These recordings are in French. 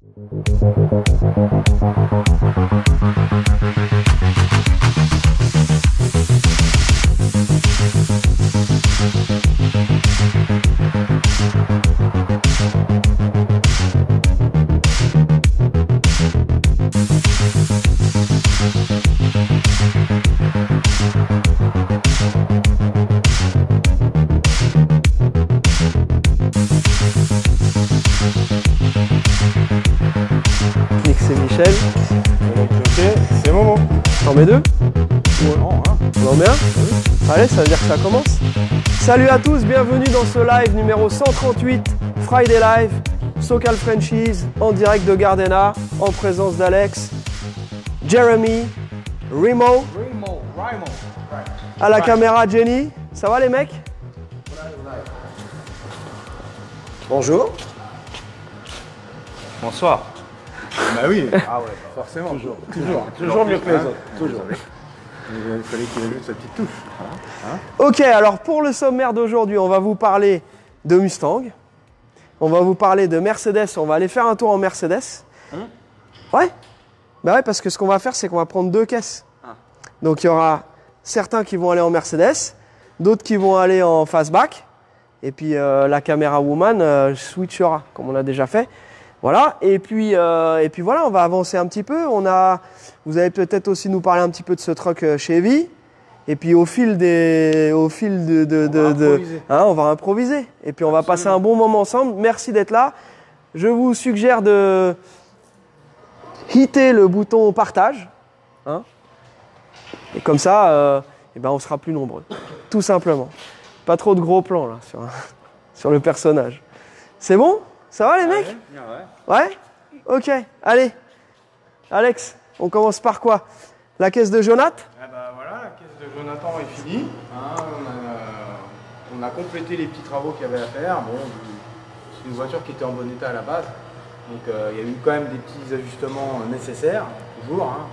C'est Michel. Ok, c'est Momo. T'en mets deux? Ouais, non, hein. On en met un? Oui. Allez, ça veut dire que ça commence. Salut à tous, bienvenue dans ce live numéro 138, Friday Live, SoCal Franchise, en direct de Gardena, en présence d'Alex, Jeremy, Remo, à la caméra Jenny. Ça va les mecs? Bonjour. Bonsoir. Bah oui, Ah ouais, forcément. toujours mieux que les autres. Toujours. Il fallait qu'il ajoute sa petite touche. Hein. Ok, alors pour le sommaire d'aujourd'hui, on va vous parler de Mustang, on va vous parler de Mercedes, on va aller faire un tour en Mercedes. Ouais. Bah ouais, parce que ce qu'on va faire, c'est qu'on va prendre deux caisses. Donc il y aura certains qui vont aller en Mercedes, d'autres qui vont aller en fastback, et puis la caméra woman switchera, comme on a déjà fait. Voilà, et puis voilà, on va avancer un petit peu. Vous allez peut-être aussi nous parler un petit peu de ce truck Chevy. Et puis au fil on va improviser. Et puis on va passer un bon moment ensemble. Merci d'être là. Je vous suggère de hitter le bouton partage. Hein, et comme ça, on sera plus nombreux. Tout simplement. Pas trop de gros plans là sur le personnage. C'est bon? Ça va les mecs? Ouais. Ok, allez. Alex, on commence par quoi? La caisse de Jonathan? Ah bah voilà, la caisse de Jonathan est finie. Hein, on a complété les petits travaux qu'il y avait à faire. Bon, c'est une voiture qui était en bon état à la base. Donc il y a eu quand même des petits ajustements nécessaires, toujours. Hein.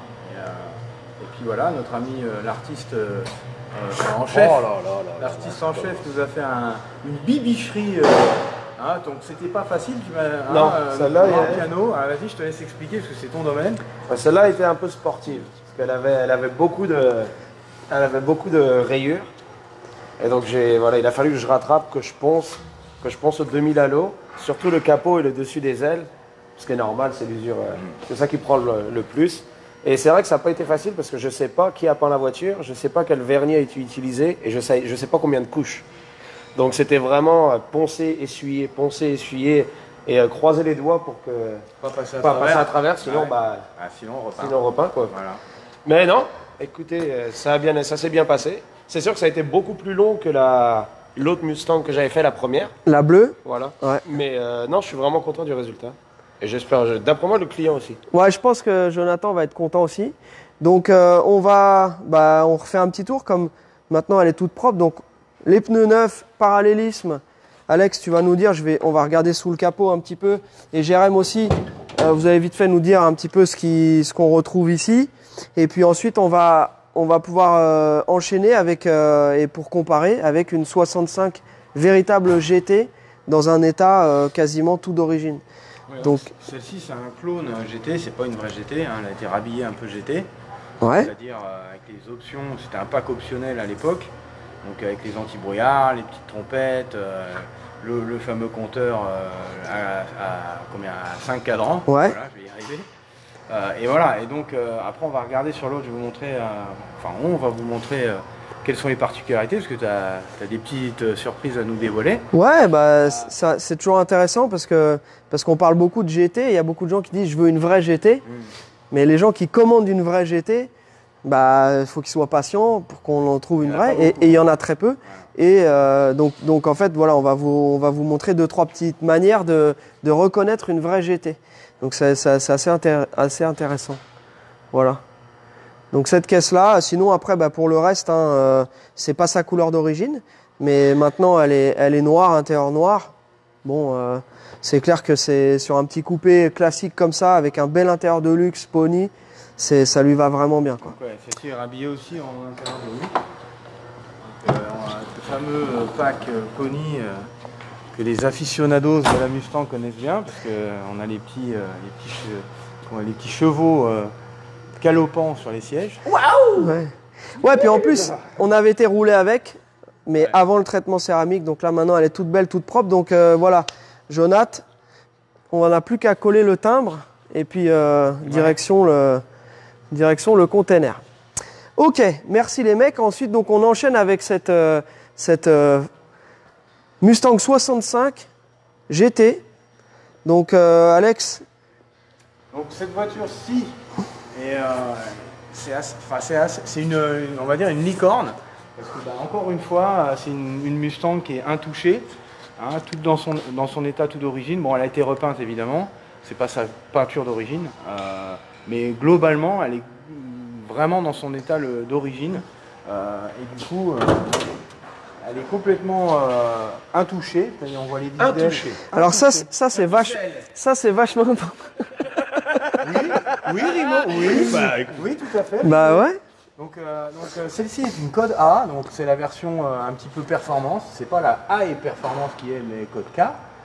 Et puis voilà, notre ami l'artiste en chef, l'artiste en chef nous a fait une bibicherie. Donc c'était pas facile, tu m'as Non, celle-là, un piano. Vas-y, je te laisse expliquer parce que c'est ton domaine. Celle-là était un peu sportive parce qu'elle avait beaucoup de rayures. Et donc il a fallu que je rattrape, que je ponce au 2000 à l'eau, surtout le capot et le dessus des ailes, ce qui est normal, c'est l'usure, c'est ça qui prend le plus. Et c'est vrai que ça n'a pas été facile parce que je sais pas qui a peint la voiture, je sais pas quel vernis a été utilisé et je sais pas combien de couches. Donc c'était vraiment poncer, essuyer et croiser les doigts pour que Pas passer à travers, sinon sinon on repart. sinon on repeint quoi. Voilà. Mais non, écoutez, ça s'est bien passé. C'est sûr que ça a été beaucoup plus long que l'autre Mustang que j'avais fait la première. La bleue? Voilà. Ouais. Mais non, je suis vraiment content du résultat. Et j'espère, d'après moi, le client aussi. Ouais, je pense que Jonathan va être content aussi. Donc on refait un petit tour, comme maintenant elle est toute propre. Donc les pneus neufs, parallélisme. Alex, tu vas nous dire, on va regarder sous le capot un petit peu. Et Jérém aussi, vous allez vite fait nous dire un petit peu ce qu'on retrouve ici. Et puis ensuite, on va pouvoir enchaîner avec, et pour comparer, avec une 65 véritable GT dans un état quasiment tout d'origine. Ouais, donc celle-ci, c'est un clone GT, c'est pas une vraie GT. Hein, elle a été rhabillée un peu GT. Ouais. C'est-à-dire avec les options, c'était un pack optionnel à l'époque. Donc avec les anti-brouillards, les petites trompettes, le fameux compteur à 5 cadrans. Ouais. Voilà, je vais y arriver. Et voilà, et donc après on va regarder sur l'autre, je vais vous montrer, on va vous montrer quelles sont les particularités, parce que tu as des petites surprises à nous dévoiler. Ouais, ça, c'est toujours intéressant parce qu'on parle beaucoup de GT. Il y a beaucoup de gens qui disent je veux une vraie GT. Mais les gens qui commandent une vraie GT, il faut qu'ils soient patients pour qu'on en trouve une vraie. Et il y en a très peu. Et donc en fait, voilà, on va vous montrer 2-3 petites manières de reconnaître une vraie GT. Donc c'est assez intéressant. Voilà. Donc cette caisse-là, sinon après, pour le reste, c'est pas sa couleur d'origine. Mais maintenant, elle est noire, intérieur noir. Bon, c'est clair que c'est sur un petit coupé classique comme ça, avec un bel intérieur de luxe, pony, ça lui va vraiment bien, quoi. Ouais, celle-ci est rhabillée aussi en intérieur de luxe. Ce fameux pack pony que les aficionados de la Mustang connaissent bien, parce qu'on a les petits chevaux galopants sur les sièges. Ouais. Ouais, puis en plus, on avait été roulé avec, mais avant le traitement céramique. Donc là, maintenant, elle est toute belle, toute propre. Donc voilà, Jonath, on n'en a plus qu'à coller le timbre et puis direction le container. Ok, merci les mecs. Ensuite, donc, on enchaîne avec cette Mustang 65 GT. Donc Alex. Donc cette voiture-ci, c'est on va dire une licorne. Parce que, encore une fois, c'est une Mustang qui est intouchée, hein, toute dans son état tout d'origine. Bon, elle a été repeinte évidemment, c'est pas sa peinture d'origine, mais globalement, elle est vraiment dans son état d'origine. Et du coup, elle est complètement intouchée. On voit les vis Intouchée. Alors ça c'est vachement. Oui, Rimo, oui, tout à fait. Bah ouais. Donc celle-ci est une code A, donc c'est la version un petit peu performance. C'est pas la A et performance qui est, mais code K.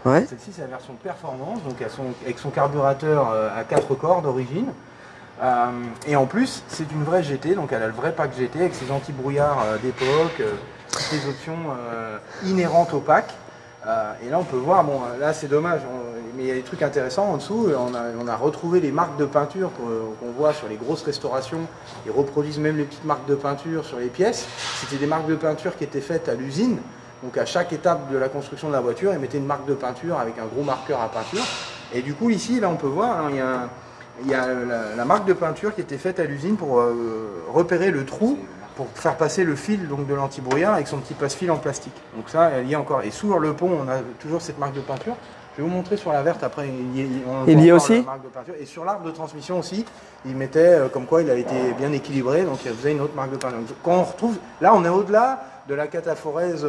Ouais. Celle-ci c'est la version performance, donc avec son carburateur à 4 corps d'origine. Et en plus, c'est une vraie GT, donc elle a le vrai pack GT avec ses anti-brouillards d'époque, toutes les options inhérentes au pack. Et là on peut voir, bon là c'est dommage, mais il y a des trucs intéressants en dessous. On a retrouvé les marques de peinture qu'on voit sur les grosses restaurations. Ils reproduisent même les petites marques de peinture sur les pièces. C'était des marques de peinture qui étaient faites à l'usine. Donc à chaque étape de la construction de la voiture, ils mettaient une marque de peinture avec un gros marqueur à peinture. Et du coup ici, là on peut voir, hein, il y a la marque de peinture qui était faite à l'usine pour repérer le trou, pour faire passer le fil donc, de l'anti-brouillard avec son petit passe-fil en plastique. Donc ça, elle y est encore. Et sous le pont, on a toujours cette marque de peinture. Je vais vous montrer sur la verte après. Il y est aussi. La marque de peinture. Et sur l'arbre de transmission aussi, il mettait comme quoi il a été bien équilibré. Donc il faisait une autre marque de peinture. Donc, quand on retrouve, là on est au-delà de la cataphorèse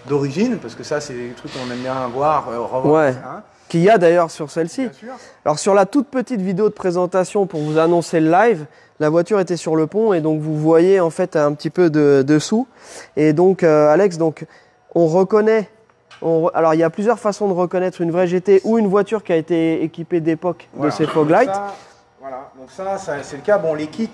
d'origine, parce que ça c'est des trucs qu'on aime bien voir, revoir. Ouais. Hein. Qu'il y a d'ailleurs sur celle-ci. Bien sûr. Alors sur la toute petite vidéo de présentation pour vous annoncer le live, la voiture était sur le pont et donc vous voyez en fait un petit peu dessous. Et donc Alex, donc on reconnaît. Alors il y a plusieurs façons de reconnaître une vraie GT ou une voiture qui a été équipée d'époque de ces fog lights. Voilà, donc ça c'est le cas. Bon, les kits,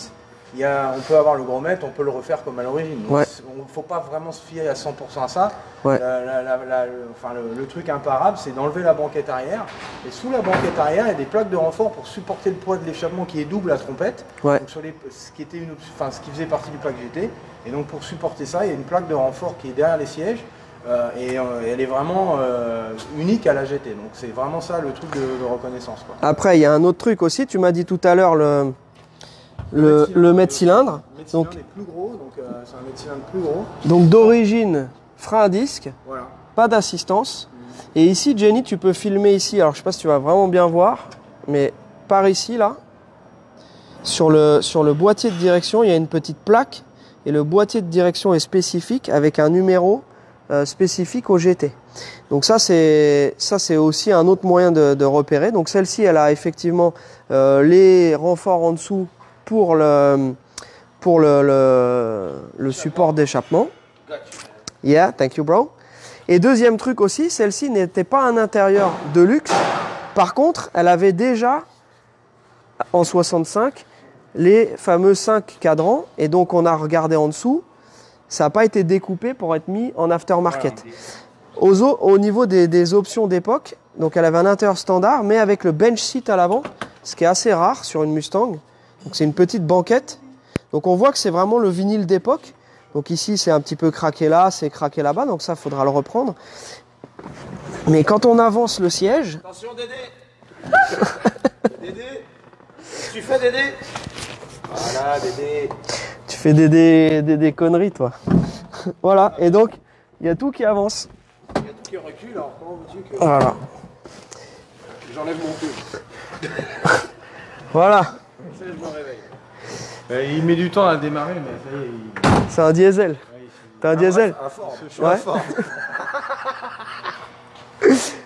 on peut avoir le gros mètre, on peut le refaire comme à l'origine. Il ne faut pas vraiment se fier à 100% à ça. Ouais. Le truc imparable, c'est d'enlever la banquette arrière. Et sous la banquette arrière, il y a des plaques de renfort pour supporter le poids de l'échappement qui est double à trompette. Ouais. Donc ce qui faisait partie du pack GT. Et donc pour supporter ça, il y a une plaque de renfort qui est derrière les sièges. Et elle est vraiment unique à la GT. Donc c'est vraiment ça le truc de reconnaissance, quoi. Après, il y a un autre truc aussi. Tu m'as dit tout à l'heure le mètre cylindre. Le mètre cylindre est plus gros, donc c'est un mètre cylindre plus gros. Donc d'origine, frein à disque, voilà. Pas d'assistance. Et ici, Jenny, tu peux filmer ici. Alors je sais pas si tu vas vraiment bien voir, mais par ici là, sur le boîtier de direction, il y a une petite plaque et le boîtier de direction est spécifique avec un numéro spécifique au GT. Donc ça c'est aussi un autre moyen de repérer. Donc celle-ci, elle a effectivement les renforts en dessous pour le support d'échappement. Yeah, thank you bro. Et deuxième truc aussi, celle-ci n'était pas un intérieur de luxe. Par contre, elle avait déjà en 65 les fameux 5 cadrans et donc on a regardé en dessous. Ça n'a pas été découpé pour être mis en aftermarket. Au niveau des options d'époque, donc elle avait un intérieur standard, mais avec le bench seat à l'avant, ce qui est assez rare sur une Mustang. Donc c'est une petite banquette. Donc on voit que c'est vraiment le vinyle d'époque. Donc ici c'est un petit peu craqué là, c'est craqué là-bas, donc ça faudra le reprendre. Mais quand on avance le siège... Attention Dédé. Dédé. Tu fais Dédé. Voilà Dédé. Tu fais des conneries, toi. Voilà, et donc, il y a tout qui avance. Il y a tout qui recule, alors comment veux-tu que... Voilà. J'enlève mon cul. Voilà. Ça, je me réveille. Il met du temps à démarrer, mais ça y est. C'est un diesel. T'as un diesel? Un Ford. Je suis Ouais. un Ford.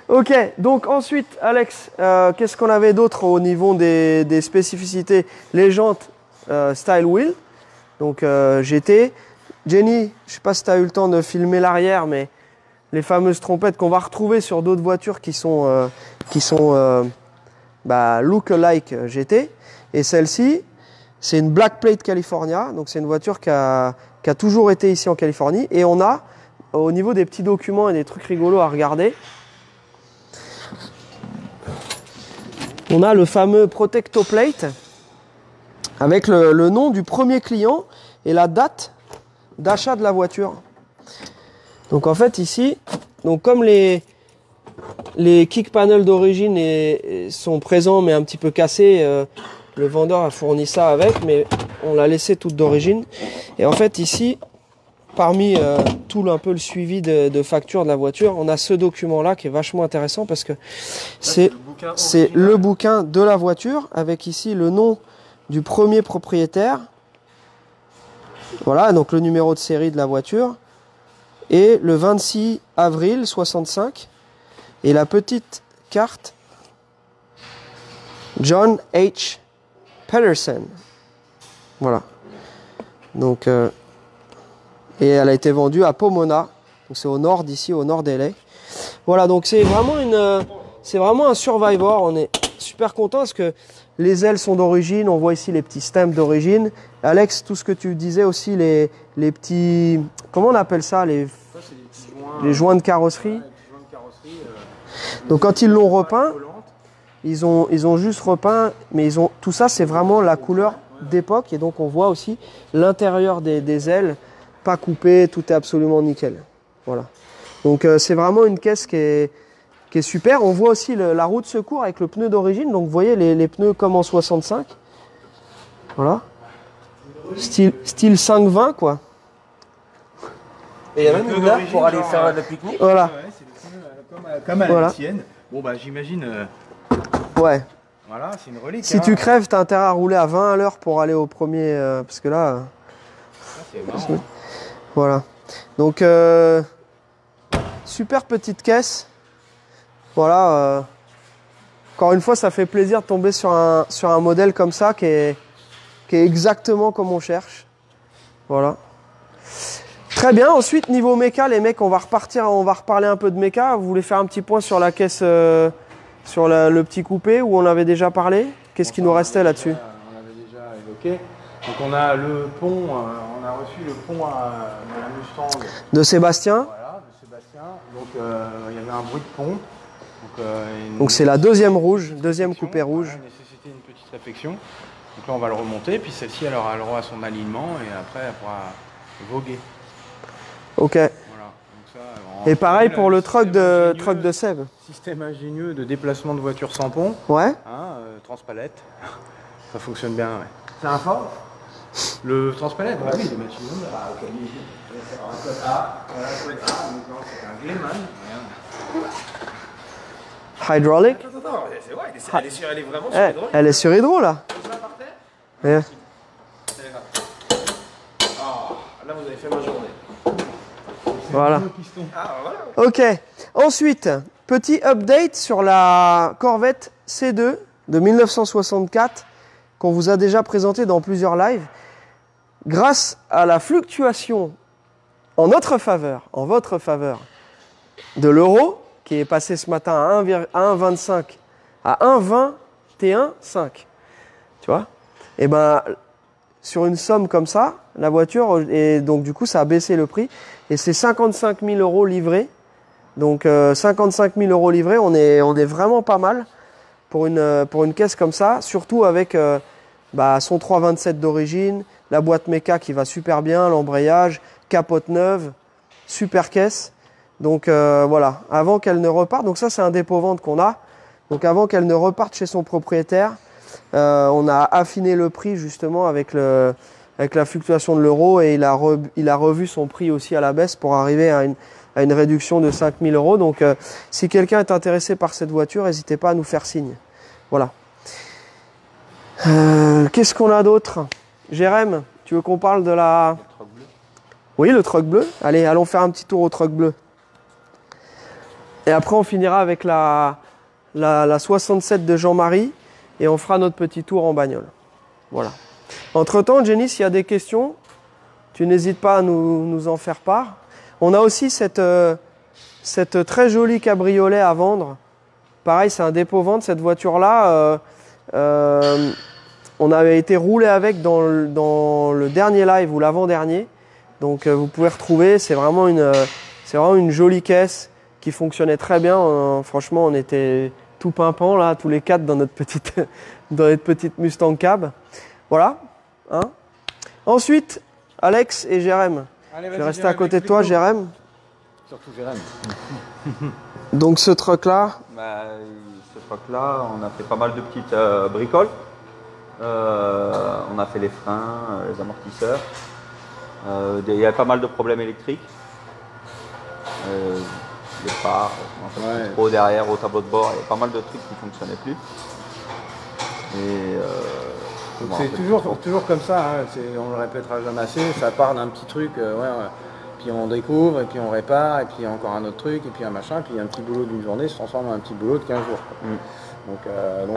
Ok, donc ensuite, Alex, qu'est-ce qu'on avait d'autre au niveau des spécificités? Les jantes Style Wheel. Donc GT. Jenny, je sais pas si tu as eu le temps de filmer l'arrière, mais les fameuses trompettes qu'on va retrouver sur d'autres voitures qui sont look-alike GT. Et celle-ci, c'est une Black Plate California. Donc c'est une voiture qui a toujours été ici en Californie. Et on a, au niveau des petits documents et des trucs rigolos à regarder, on a le fameux Protecto Plate avec le nom du premier client et la date d'achat de la voiture. Donc en fait ici, donc comme les kick panels d'origine sont présents mais un petit peu cassés, le vendeur a fourni ça avec, mais on l'a laissé toute d'origine. Et en fait ici, parmi tout un peu le suivi de facture de la voiture, on a ce document là qui est vachement intéressant parce que c'est le bouquin de la voiture avec ici le nom du premier propriétaire. Voilà, donc le numéro de série de la voiture. Et le 26 avril 65. Et la petite carte John H. Pedersen. Voilà. Donc, et elle a été vendue à Pomona. Donc c'est au nord d'ici, au nord d'LA. Voilà, donc c'est vraiment un Survivor. On est super content parce que les ailes sont d'origine. On voit ici les petits stamps d'origine. Alex, tout ce que tu disais aussi, les petits... Comment on appelle ça, les joints de carrosserie. Donc quand ils l'ont repeint, ils ont juste repeint, mais tout ça c'est vraiment la couleur d'époque. Et donc on voit aussi l'intérieur des ailes, pas coupé, tout est absolument nickel. Voilà. Donc c'est vraiment une caisse qui est super. On voit aussi la roue de secours avec le pneu d'origine. Donc vous voyez les pneus comme en 65. Voilà. Style 520 quoi. Et il y a même une heure pour aller faire le pique-nique. Voilà. Ouais, c'est le pneu comme à la tienne. Bon bah j'imagine. Ouais. Voilà, c'est une relique. Si tu crèves, t'as intérêt à rouler à 20 à l'heure pour aller au premier. Parce que là. C'est marrant. Voilà. Donc super petite caisse. Voilà. Encore une fois, ça fait plaisir de tomber sur un modèle comme ça qui est exactement comme on cherche. Voilà. Très bien. Ensuite, niveau méca, les mecs, on va reparler un peu de méca. Vous voulez faire un petit point sur la caisse, sur le petit coupé où on avait déjà parlé? Qu'est-ce qui nous restait là-dessus? On avait déjà évoqué. Donc on a le pont, on a reçu le pont de la Mustang. De Sébastien. Voilà, de Sébastien. Donc il y avait un bruit de pont. Donc c'est la deuxième rouge, deuxième coupé rouge. Voilà, nécessité une petite réflexion. Donc là on va le remonter, puis celle-ci elle aura le droit à son alignement et après elle pourra voguer. Ok. Voilà. Donc ça, et pareil pour le truck de Seb. Système ingénieux de déplacement de voiture sans pont. Ouais. Transpalette. Ça fonctionne bien, ouais. C'est un Ford? Le transpalette, bah oui, le Maximum. Voilà, c'est un Gleeman. Hydraulic. Attends, c'est vrai, elle est vraiment sur hydraulique. Elle est sur hydro là. Ouais. Là vous avez fait ma journée. Voilà. Ah voilà. Ok. Ensuite, petit update sur la Corvette C2 de 1964 qu'on vous a déjà présenté dans plusieurs lives. Grâce à la fluctuation en notre faveur, en votre faveur, de l'euro, qui est passé ce matin à 1,25 à 1,21,5. Tu vois? Et ben, sur une somme comme ça, la voiture, et donc du coup, ça a baissé le prix. Et c'est 55 000 € livrés. Donc 55 000 € livrés, on est vraiment pas mal pour une caisse comme ça. Surtout avec son 327 d'origine, la boîte méca qui va super bien, l'embrayage, capote neuve, super caisse. Donc voilà, avant qu'elle ne reparte, donc ça c'est un dépôt-vente qu'on a. Donc avant qu'elle ne reparte chez son propriétaire, on a affiné le prix justement avec la fluctuation de l'euro et il a revu son prix aussi à la baisse pour arriver à une réduction de 5 000 €. Donc si quelqu'un est intéressé par cette voiture, n'hésitez pas à nous faire signe. Voilà. Qu'est-ce qu'on a d'autre? Jérém, tu veux qu'on parle de la... Le truck bleu. Oui, le truck bleu. Allez, allons faire un petit tour au truck bleu. Et après, on finira avec la 67 de Jean-Marie et on fera notre petit tour en bagnole. Voilà. Entre-temps, Jenny, s'il y a des questions, tu n'hésites pas à nous en faire part. On a aussi cette cette très jolie cabriolet à vendre. Pareil, c'est un dépôt-vente cette voiture-là. On avait été roulé avec dans le dernier live ou l'avant-dernier. Donc vous pouvez retrouver, c'est vraiment une jolie caisse qui fonctionnait très bien. Franchement, on était tout pimpant là, tous les quatre dans notre petite Mustang Cab. Voilà. Hein. Ensuite, Alex et Jérém. Allez, Je vais rester à côté de toi, Jérém. Surtout Jérém. Donc ce truck-là. Ce truck-là, on a fait pas mal de petites bricoles. On a fait les freins, les amortisseurs. Il y a pas mal de problèmes électriques. Les phares, trop derrière au tableau de bord, il y a pas mal de trucs qui ne fonctionnaient plus. Et c'est toujours comme ça, hein. On le répétera jamais assez, ça part d'un petit truc, puis on découvre, et puis on répare, et puis encore un autre truc, et puis un machin, puis un petit boulot d'une journée se transforme en un petit boulot de 15 jours. Donc,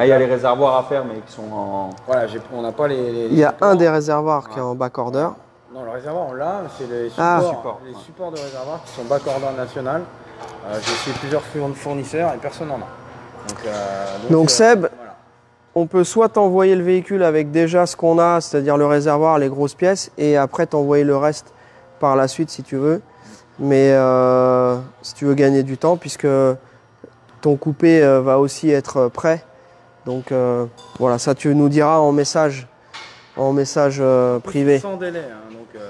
il y a les réservoirs à faire, mais qui sont en... Voilà, on n'a pas les Il y a un des réservoirs qui est en backorder. Non, le réservoir, on l'a, c'est les supports de réservoir qui sont backorder national. J'ai essayé plusieurs fournisseurs et personne n'en a. Donc Seb, voilà. On peut soit t'envoyer le véhicule avec déjà ce qu'on a, c'est-à-dire le réservoir, les grosses pièces, et après t'envoyer le reste par la suite si tu veux. Mais si tu veux gagner du temps, puisque ton coupé va aussi être prêt. Donc voilà, ça tu nous diras en message privé. Sans délai, hein, donc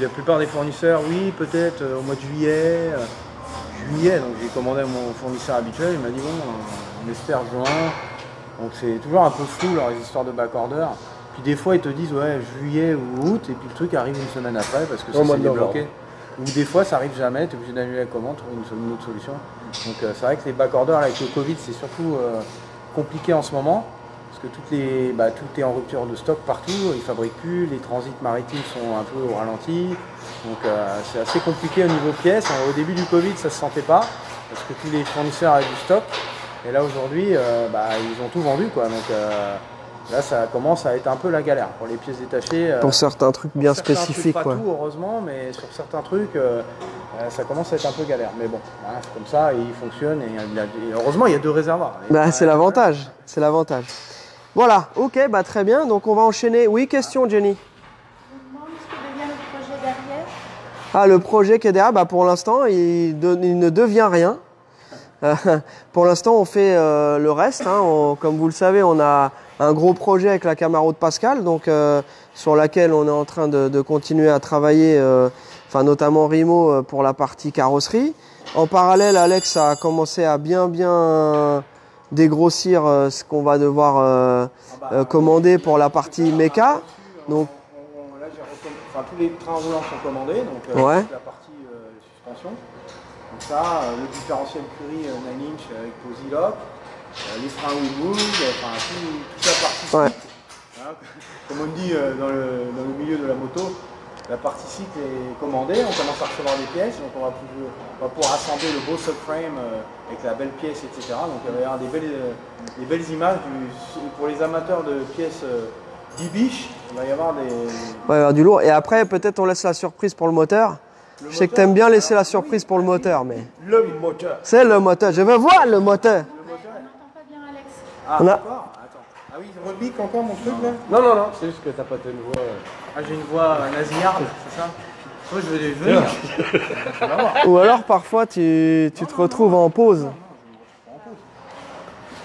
la plupart des fournisseurs, oui, peut-être au mois de juillet. Donc j'ai commandé à mon fournisseur habituel, il m'a dit bon, on espère juin. Donc c'est toujours un peu flou leurs histoires de backorder. Puis des fois ils te disent ouais juillet ou août, et puis le truc arrive une semaine après parce que ça s'est débloqué. Ou des fois ça arrive jamais, tu es obligé d'annuler la commande, trouver une autre solution. Donc c'est vrai que les backorders avec le Covid c'est surtout compliqué en ce moment. Parce que tout est en rupture de stock partout, ils ne fabriquent plus, les transits maritimes sont un peu au ralenti. Donc c'est assez compliqué au niveau pièces. Au début du Covid, ça ne se sentait pas, parce que tous les fournisseurs avaient du stock. Et là aujourd'hui, ils ont tout vendu, quoi. Donc là, ça commence à être un peu la galère pour les pièces détachées. Pour certains trucs bien spécifiques. Pas tout, heureusement, mais sur certains trucs, ça commence à être un peu galère. Mais bon, voilà, c'est comme ça, et il fonctionne. Et heureusement, il y a 2 réservoirs. C'est l'avantage. C'est l'avantage. Voilà, ok, très bien. Donc on va enchaîner. Oui, question Jenny. Je vous demande ce que devient le projet derrière. Ah, le projet qui est derrière, pour l'instant, il ne devient rien. Pour l'instant, on fait le reste. Comme vous le savez, on a un gros projet avec la Camaro de Pascal, donc sur laquelle on est en train de continuer à travailler, notamment Rimo pour la partie carrosserie. En parallèle, Alex a commencé à bien dégrossir ce qu'on va devoir commander pour la partie méca. Donc, là, tous les trains roulants sont commandés, donc ouais. la partie suspension. Donc ça, le différentiel Curie 9-inch avec Posilock, les freins Wheelwood, toute la partie ouais. cycle. Hein, comme on dit dans le milieu de la moto, la partie cycle est commandée, on commence à recevoir des pièces, donc on va pouvoir assembler le beau subframe avec la belle pièce, etc. Donc il va y avoir des belles images pour les amateurs de pièces d'Ibiche, il va y avoir des... Ouais, il va y avoir du lourd. Et après, peut-être on laisse la surprise pour le moteur. Je sais que tu aimes bien laisser la surprise pour le moteur, mais... Le moteur. C'est le moteur. Je veux voir le moteur. On n'entend pas bien Alex. Ah, d'accord. Attends. Ah oui, rebique encore mon truc là? Non, c'est juste que t'as pas une voix. Ah, j'ai une voix nasillarde, c'est ça? Moi, je vais venir. Ou alors, parfois, tu te retrouves en pause.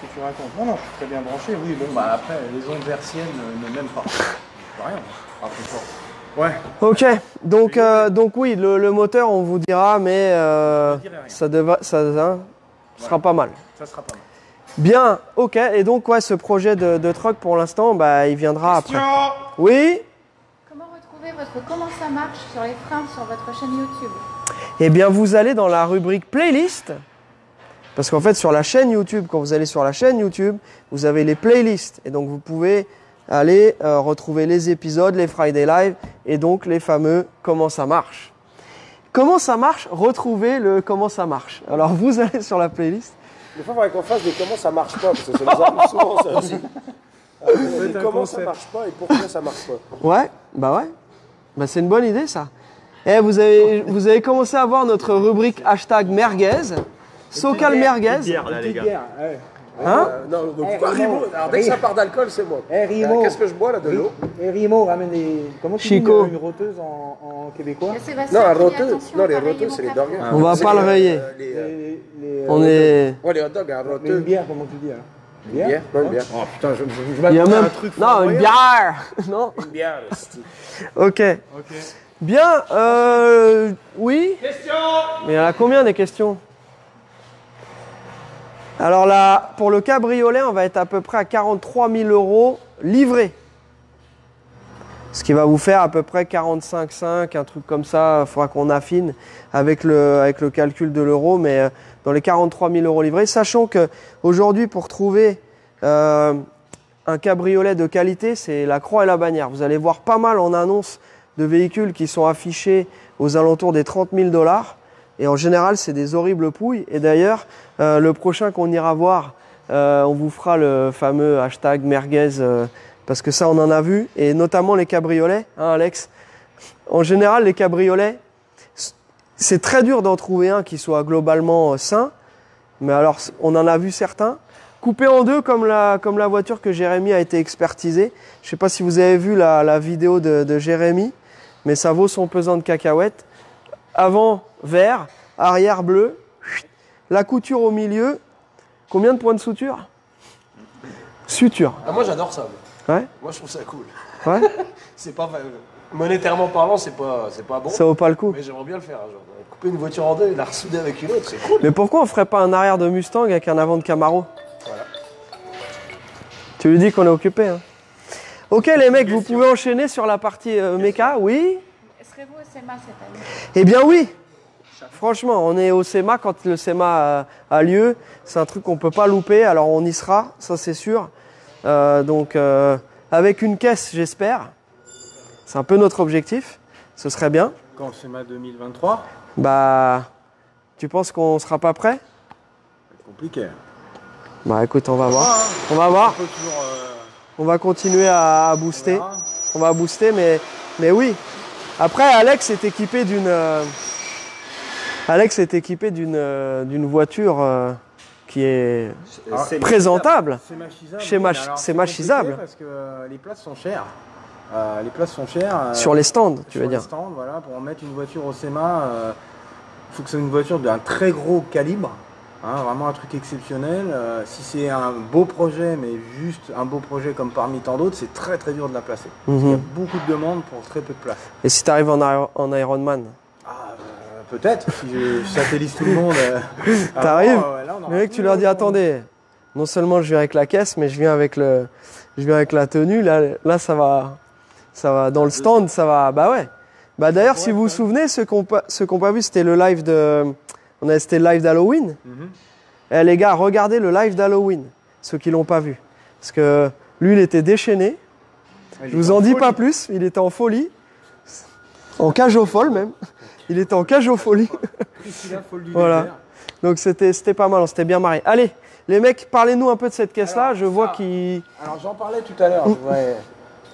Qu'est-ce que tu racontes? Non, je suis très bien branché. Oui, bon, après, les ondes hertziennes ne m'aiment pas. C'est rien. Ouais. Ok, donc oui, le moteur, on vous dira, mais ça sera pas mal. Ça sera pas mal. Bien, ok. Et donc, ce projet de truck, pour l'instant, il viendra après. Oui? Comment retrouver votre Comment ça marche sur les freins sur votre chaîne YouTube? Eh bien, vous allez dans la rubrique playlist. Parce qu'en fait, sur la chaîne YouTube, quand vous allez sur la chaîne YouTube, vous avez les playlists. Et donc, vous pouvez aller retrouver les épisodes, les Friday Live et donc les fameux Comment ça marche. Comment ça marche? Retrouvez le Comment ça marche. Alors, vous allez sur la playlist. Des fois, il faudrait qu'on fasse des comment ça marche pas, parce que ça nous arrive souvent, ça aussi. Comment ça marche pas et pourquoi ça marche pas. Ouais. C'est une bonne idée, ça. Eh, vous avez commencé à voir notre rubrique hashtag merguez. Socal merguez. Là, les gars. Hein Non, donc Rimo, alors dès que ça part d'alcool, c'est moi. Rimo. Qu'est-ce que je bois là, de l'eau? Et Rimo ramène des. Comment tu Chico. dis une roteuse en québécois? Et Sébastien Non, la qui dit roteuse, attention non, à les pas rayer roteuses, mon c'est les plafond. Dorian. On va pas le rayer. On est. Ouais, les hot dogs, la Mais une roteuse. bière, comment tu dis alors? Une bière? Non, une bière. Oh putain, je Il y a m'attendais à même. un truc. Non, une bière. Non. Une bière. Ok. Ok. Bien. Oui. Question. Mais il y en a combien des questions? Alors là, pour le cabriolet, on va être à peu près à 43 000 € livrés. Ce qui va vous faire à peu près 45,5, un truc comme ça. Il faudra qu'on affine avec le calcul de l'euro, mais dans les 43 000 € livrés. Sachant qu'aujourd'hui, pour trouver un cabriolet de qualité, c'est la croix et la bannière. Vous allez voir pas mal en annonce de véhicules qui sont affichés aux alentours des 30 000 $. Et en général, c'est des horribles pouilles. Et d'ailleurs, le prochain qu'on ira voir, on vous fera le fameux hashtag merguez, parce que ça, on en a vu. Et notamment les cabriolets, hein, Alex. En général, les cabriolets, c'est très dur d'en trouver un qui soit globalement sain. Mais alors, on en a vu certains. Coupés en deux, comme la voiture que Jérémy a été expertisée. Je ne sais pas si vous avez vu la vidéo de Jérémy, mais ça vaut son pesant de cacahuètes. Avant, vert, arrière bleu, la couture au milieu. Combien de points de suture? Suture. Ah, moi j'adore ça. Ouais. Moi je trouve ça cool. Ouais. C'est pas monétairement parlant, c'est pas bon. Ça vaut pas le coup. Mais j'aimerais bien le faire. Genre, couper une voiture en deux et la ressouder avec une autre, c'est cool. Mais pourquoi on ferait pas un arrière de Mustang avec un avant de Camaro? Voilà. Tu lui dis qu'on est occupé. Hein. Ok les mecs, vous pouvez enchaîner sur la partie méca, oui? Serez-vous au SEMA cette année? Eh bien oui. Franchement, on est au SEMA quand le SEMA a lieu. C'est un truc qu'on peut pas louper, alors on y sera, ça c'est sûr. Donc avec une caisse, j'espère. C'est un peu notre objectif. Ce serait bien. Quand le SEMA 2023, Bah, tu penses qu'on sera pas prêt? c'est compliqué. Bah écoute, on va voir. On va voir. On peut toujours. On va continuer à booster. verra. On va booster, mais oui. Après, Alex est équipé d'une voiture qui est présentable. C'est machisable. Chez oui, Mach- mais alors, c'est machisable. compliqué Parce que les places sont chères. Les places sont chères. Sur les stands, tu veux sur dire. les stands, voilà, pour mettre une voiture au SEMA, il faut que ce soit une voiture d'un très gros calibre. Hein, vraiment un truc exceptionnel. Si c'est un beau projet, mais juste un beau projet comme parmi tant d'autres, c'est très très dur de la placer. Parce qu'il y a beaucoup de demandes pour très peu de place. Et si tu arrives en Ironman, Peut-être, si je satellise tout le monde. T'arrives, là, on aura le mec, tout tu le leur dis monde. attendez, non seulement je viens avec la caisse, mais je viens avec la tenue. Là ça va dans le stand, ça va. Bah ouais. Bah d'ailleurs, si vous vous souvenez, ceux qui n'ont pas vu, c'était le live c'était le live d'Halloween. Eh les gars, regardez le live d'Halloween, ceux qui l'ont pas vu, parce que lui, il était déchaîné. Je vous en dis pas plus. Il était en folie, en cage aux folles même. Il était en cage aux folies. Priscilla, faut le dire. Voilà. Donc c'était pas mal, on s'était bien marré. Allez, les mecs, parlez-nous un peu de cette caisse-là. Alors, Je vois ça. qu'ils. Alors j'en parlais tout à l'heure.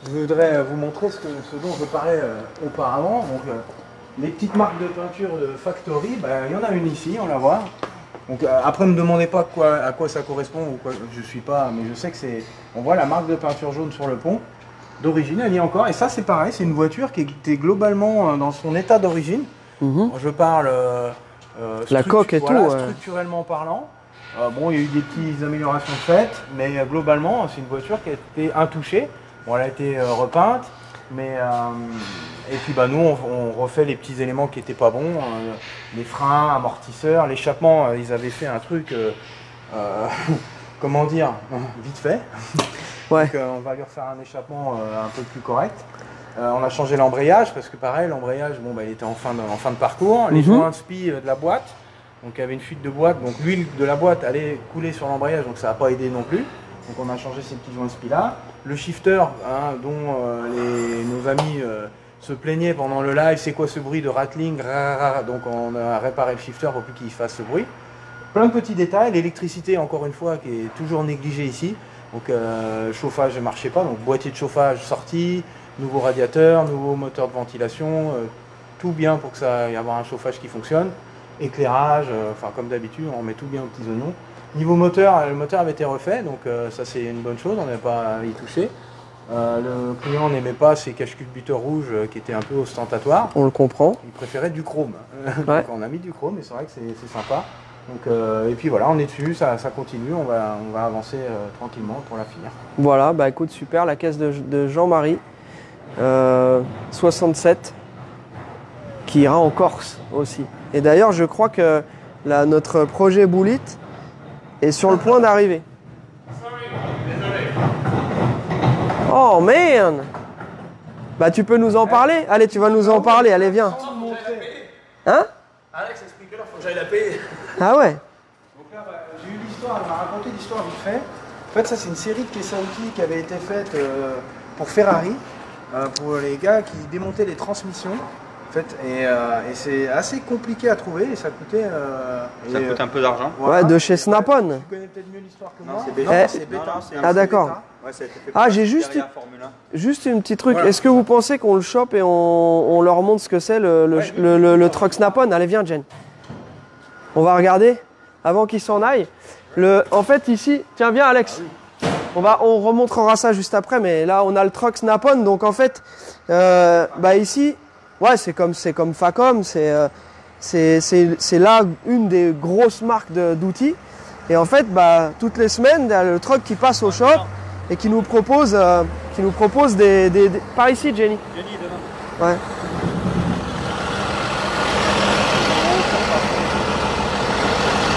Je voudrais vous montrer ce dont je parlais auparavant. Donc, les petites marques de peinture de Factory, il y en a une ici, on la voit. Donc après, ne me demandez pas à quoi ça correspond ou quoi. Je suis pas, mais je sais que c'est. On voit la marque de peinture jaune sur le pont. D'origine, elle y est encore. Et ça, c'est pareil, c'est une voiture qui était globalement dans son état d'origine. Je parle. La coque et voilà, tout, ouais. Structurellement parlant. Bon, il y a eu des petites améliorations faites, mais globalement, c'est une voiture qui a été intouchée. Bon, elle a été repeinte, mais et puis nous, on refait les petits éléments qui n'étaient pas bons, les freins, amortisseurs, l'échappement. Ils avaient fait un truc, comment dire, vite fait. Ouais. Donc, on va lui refaire un échappement un peu plus correct. On a changé l'embrayage parce que pareil, l'embrayage, il était en fin de parcours. Les joints de spi de la boîte, donc il y avait une fuite de boîte, donc l'huile de la boîte allait couler sur l'embrayage, donc ça n'a pas aidé non plus. Donc on a changé ces petits joints de spi là. Le shifter, dont nos amis se plaignaient pendant le live, c'est quoi ce bruit de rattling, donc on a réparé le shifter pour plus qu'il fasse ce bruit. Plein de petits détails, l'électricité encore une fois qui est toujours négligée ici. Donc chauffage ne marchait pas, donc boîtier de chauffage sorti, nouveau radiateur, nouveau moteur de ventilation, tout bien pour que ça y avoir un chauffage qui fonctionne. Éclairage, enfin comme d'habitude, on met tout bien aux petits oignons. Niveau moteur, le moteur avait été refait, donc ça c'est une bonne chose, on n'avait pas à y toucher. Le client n'aimait pas ces cache-culbuteurs rouges qui étaient un peu ostentatoires. On le comprend. Il préférait du chrome. Ouais. Donc on a mis du chrome et c'est vrai que c'est sympa. Donc, et puis voilà, on est dessus, ça continue, on va avancer tranquillement pour la finir. Voilà, bah écoute, super, la caisse de Jean-Marie, 67, qui ira en Corse aussi. Et d'ailleurs, je crois que notre projet Bullet est sur le point d'arriver. Oh man! Bah tu peux nous en parler? Allez, tu vas nous en parler, allez viens. Hein? Alex, explique-leur, faut que j'aille la payer. Ah ouais? Donc là, j'ai eu l'histoire, elle m'a raconté l'histoire vite fait. En fait, ça c'est une série de caisses à outils qui avait été faite pour Ferrari, pour les gars qui démontaient les transmissions. En fait, et c'est assez compliqué à trouver et ça coûtait. Ça coûte un peu d'argent. Ouais, de chez Snap-on. Tu connais peut-être mieux l'histoire que moi. c'est Non, Beta. c'est Beta. Ah d'accord. Ouais, ça a été fait Ah, par j'ai derrière Formule 1. juste une petite truc. Voilà. Est-ce que vous pensez qu'on le chope et on leur montre ce que c'est le truck Snap-on? Allez, viens, Jen. On va regarder avant qu'il s'en aille. En fait, ici, tiens, viens, Alex. On remontrera ça juste après, mais là, on a le truck Snap-on. Donc, en fait, bah ici, ouais, c'est comme Facom. C'est là une des grosses marques d'outils. Et en fait, bah, toutes les semaines, il y a le truck qui passe au shop et qui nous propose des... Par ici, Jenny. Jenny, demain. Ouais.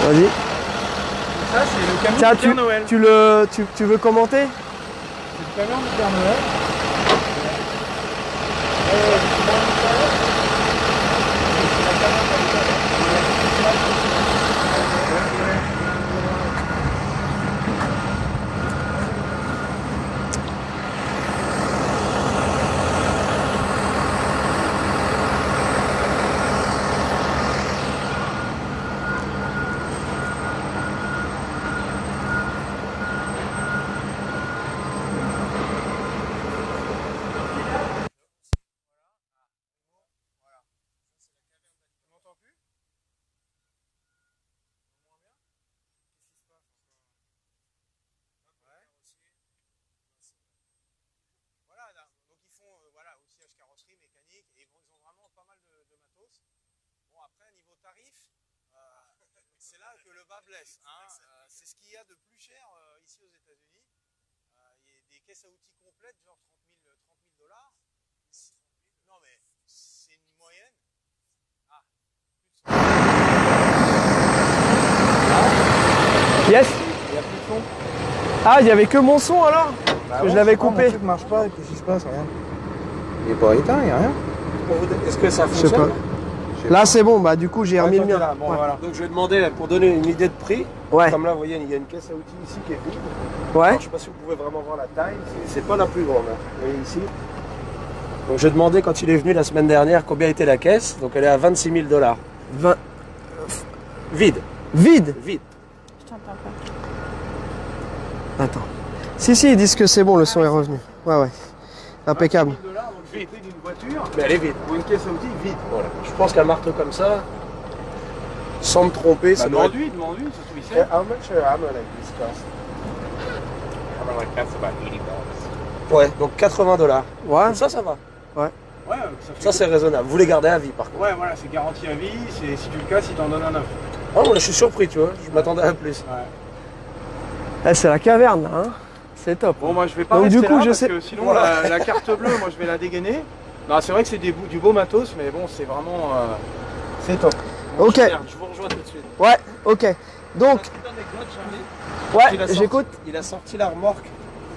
Vas-y. Ça, c'est le camion Tiens, du Père Noël. tu veux commenter? C'est le camion du Père Noël. Carrosserie mécanique et ils ont vraiment pas mal de matos. Bon après niveau tarif, c'est là que le bas blesse. Hein. C'est ce qu'il y a de plus cher ici aux États-Unis. Il y a des caisses à outils complètes genre 30 000 dollars. Non mais c'est une moyenne. Ah. Yes. Il y a plus de son. Ah, il y avait que mon son alors? Parce que je l'avais coupé. Mon truc marche pas et qu'est-ce qui se passe? Rien. Il est pas éteint, il n'y a rien. Est-ce que ça Je sais fonctionne? pas. Là, c'est bon. Bah du coup, j'ai remis le mien. Là. Bon, Ouais. voilà. Donc je vais demander, pour donner une idée de prix, Ouais. comme là vous voyez, il y a une caisse à outils ici qui est vide. Ouais. Alors, je sais pas si vous pouvez vraiment voir la taille, c'est pas la plus grande. Hein. Vous voyez ici. Donc j'ai demandé quand il est venu la semaine dernière combien était la caisse, donc elle est à 26 000 $. 20. Vide, Vide. vide. Je t'entends pas. Attends. Si, ils disent que c'est bon, le son est revenu. Ouais. Impeccable. $, donc c'est le prix d'une voiture Mais elle est vide. ou une caisse à outils vide. Voilà. Je pense qu'un marteau comme ça, sans me tromper, ça doit être... Demande-lui, surtout ici. How much a hammer like this cost? Ouais, donc 80 $. Ouais. Ça va. Ouais, Ça c'est raisonnable. Vous les gardez à vie par contre. Ouais, voilà, c'est garanti à vie. Si tu le casses, il t'en donne un neuf. Oh, là, je suis surpris, tu vois. Je m'attendais à plus. Ouais. Eh, c'est la caverne, là. Hein. C'est top. Bon, moi je vais pas Donc, rester du coup, là je parce sais- que sinon la carte bleue, moi je vais la dégainer. Non, c'est vrai que c'est du beau matos, mais bon, c'est vraiment. C'est top. Ok. Merde, je vous rejoins tout de suite. Ouais. Ok. Donc. Petite anecdote, Charlie. Ouais. Il a sorti- J'écoute. Il a sorti la remorque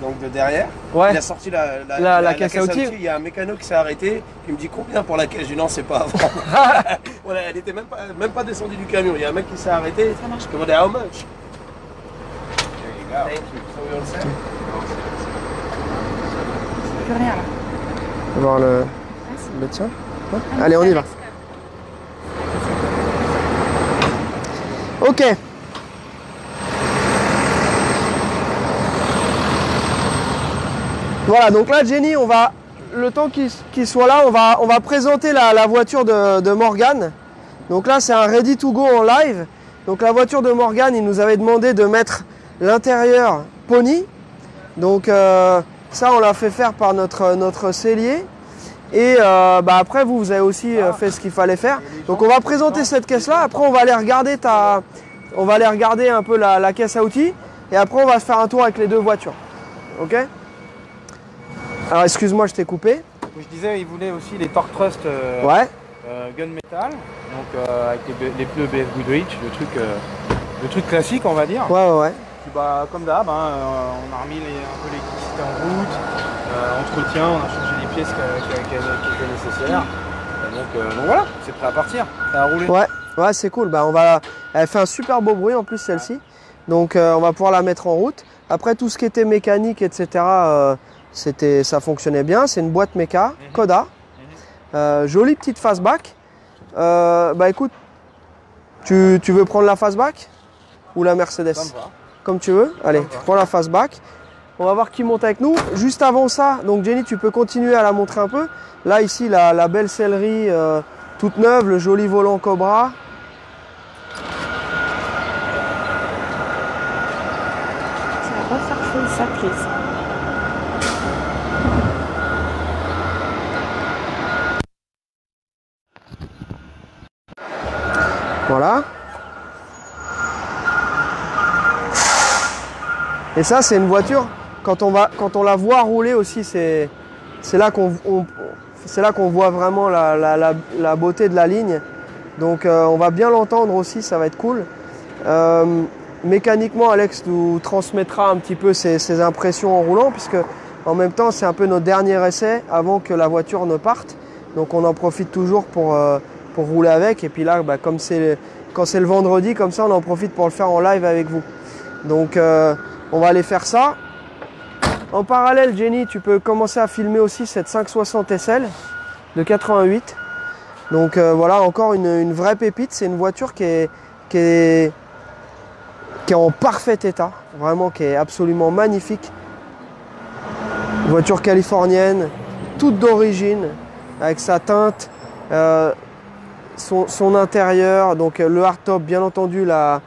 donc de derrière. Ouais. Il a sorti la caisse à outils. Il y a un mécano qui s'est arrêté, qui me dit combien pour la caisse. Je dis non, c'est pas avant. Voilà, elle était même pas descendue du camion. Il y a un mec qui s'est arrêté. Je demandais how much. Thank you. So we all set? Plus rien là. On va voir le tien. Ouais. Allez, on y va. Ok. Voilà, donc là, Jenny, on va le temps qu'il soit là, on va présenter la voiture de Morgan. Donc là, c'est un ready to go en live. Donc la voiture de Morgan, il nous avait demandé de mettre l'intérieur Pony. Donc ça, on l'a fait faire par notre sellier. Et après, vous avez aussi fait ce qu'il fallait faire. Donc on va présenter cette caisse-là. Après, on va aller regarder un peu la caisse à outils. Et après, on va se faire un tour avec les deux voitures. Ok? Alors, excuse-moi, je t'ai coupé. Je disais, il voulait aussi les Torque Trust Ouais. Gunmetal, donc avec les pneus BF Goodrich, le truc classique, on va dire. Ouais. Puis, comme d'hab, on a remis un peu l'électricité en route, entretien, on a changé les pièces qui étaient nécessaires. Et donc voilà, c'est prêt à partir, prêt à rouler. Ouais, c'est cool. Elle fait un super beau bruit en plus celle-ci. Donc on va pouvoir la mettre en route. Après tout ce qui était mécanique, etc., ça fonctionnait bien. C'est une boîte méca, Koda. Jolie petite fastback. Écoute, tu veux prendre la fastback ou la Mercedes? Comme tu veux. Allez, prends la fastback. On va voir qui monte avec nous. Juste avant ça, donc Jenny, tu peux continuer à la montrer un peu. Là, ici, la belle sellerie toute neuve, le joli volant Cobra. Ça va pas faire feu, ça prise. Voilà. Et ça, c'est une voiture, quand on la voit rouler aussi, c'est là qu'on voit vraiment la beauté de la ligne. Donc on va bien l'entendre aussi, ça va être cool. Mécaniquement, Alex nous transmettra un petit peu ses impressions en roulant, puisque en même temps, c'est un peu notre dernier essai avant que la voiture ne parte. Donc on en profite toujours pour rouler avec. Et puis là, quand c'est le vendredi, comme ça, on en profite pour le faire en live avec vous. Donc on va aller faire ça. En parallèle, Jenny, tu peux commencer à filmer aussi cette 560 SL de 88. Donc voilà, encore une vraie pépite. C'est une voiture qui est en parfait état. Vraiment, qui est absolument magnifique. Une voiture californienne, toute d'origine, avec sa teinte, son intérieur, donc le hardtop, bien entendu, la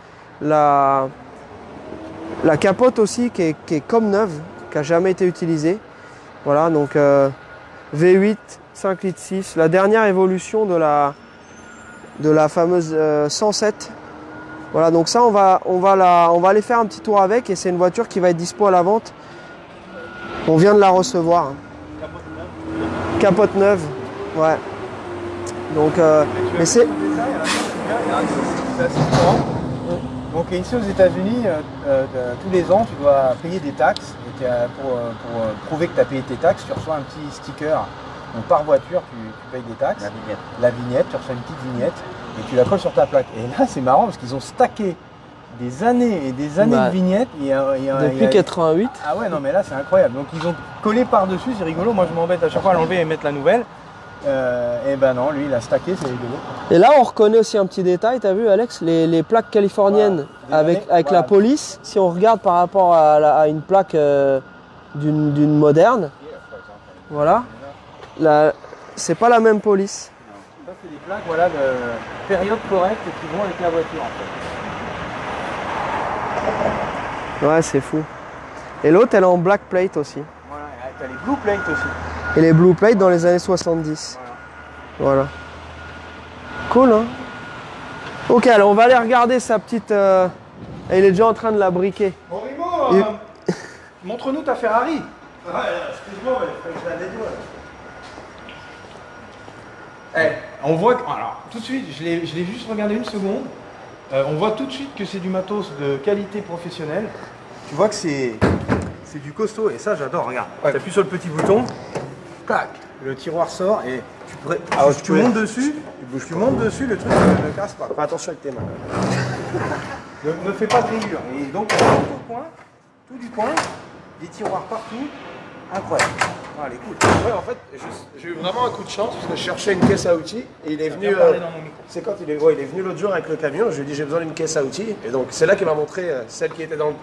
capote aussi qui est comme neuve, qui n'a jamais été utilisée. Voilà, donc V8, 5 litres 6, la dernière évolution de la fameuse 107. Voilà, donc ça on va aller faire un petit tour avec, et c'est une voiture qui va être dispo à la vente. On vient de la recevoir. Capote neuve, ouais. Donc, mais c'est... Donc ici aux États-Unis, tous les ans, tu dois payer des taxes. Et pour prouver que tu as payé tes taxes, tu reçois un petit sticker. Donc par voiture, tu payes des taxes. La vignette, tu reçois une petite vignette et tu la colles sur ta plaque. Et là, c'est marrant parce qu'ils ont stacké des années et des années de vignettes. Depuis 88. Ah ouais, non mais là, c'est incroyable. Donc ils ont collé par-dessus, c'est rigolo. Moi, je m'embête à chaque fois à l'enlever et mettre la nouvelle. Et ben non, lui il a stacké, c'est rigolo. Et là on reconnaît aussi un petit détail, t'as vu Alex, les plaques californiennes avec voilà. La police. Si on regarde par rapport à une plaque d'une moderne, voilà, c'est pas la même police. Ça c'est des plaques voilà, de période correcte qui vont avec la voiture en fait. Ouais, c'est fou. Et l'autre elle est en black plate aussi. Voilà, t'as les blue plates aussi. Et les blue plates dans les années 70. Voilà. Cool, hein? Ok, alors on va aller regarder sa petite... Il est déjà en train de la briquer. Bon Rimo, montre-nous ta Ferrari. Ouais, excuse-moi, il faut que je la nettoie. On voit que... Alors, tout de suite, je l'ai juste regardé une seconde. On voit tout de suite que c'est du matos de qualité professionnelle. Tu vois que c'est du costaud et ça j'adore, regarde. Ouais. Tu appuies sur le petit bouton, clac, le tiroir sort et tu montes dessus, tu montes dessus, le truc ne casse pas. Fais attention avec tes mains. Ne fais pas de rayures. Et donc tout du coin, des tiroirs partout, incroyable. Voilà, les coups. Ouais, en fait, j'ai eu vraiment un coup de chance parce que je cherchais une caisse à outils et il est venu. C'est quand il est venu l'autre jour avec le camion. Je lui ai dit j'ai besoin d'une caisse à outils et donc c'est là qu'il m'a montré celle qui était dans le.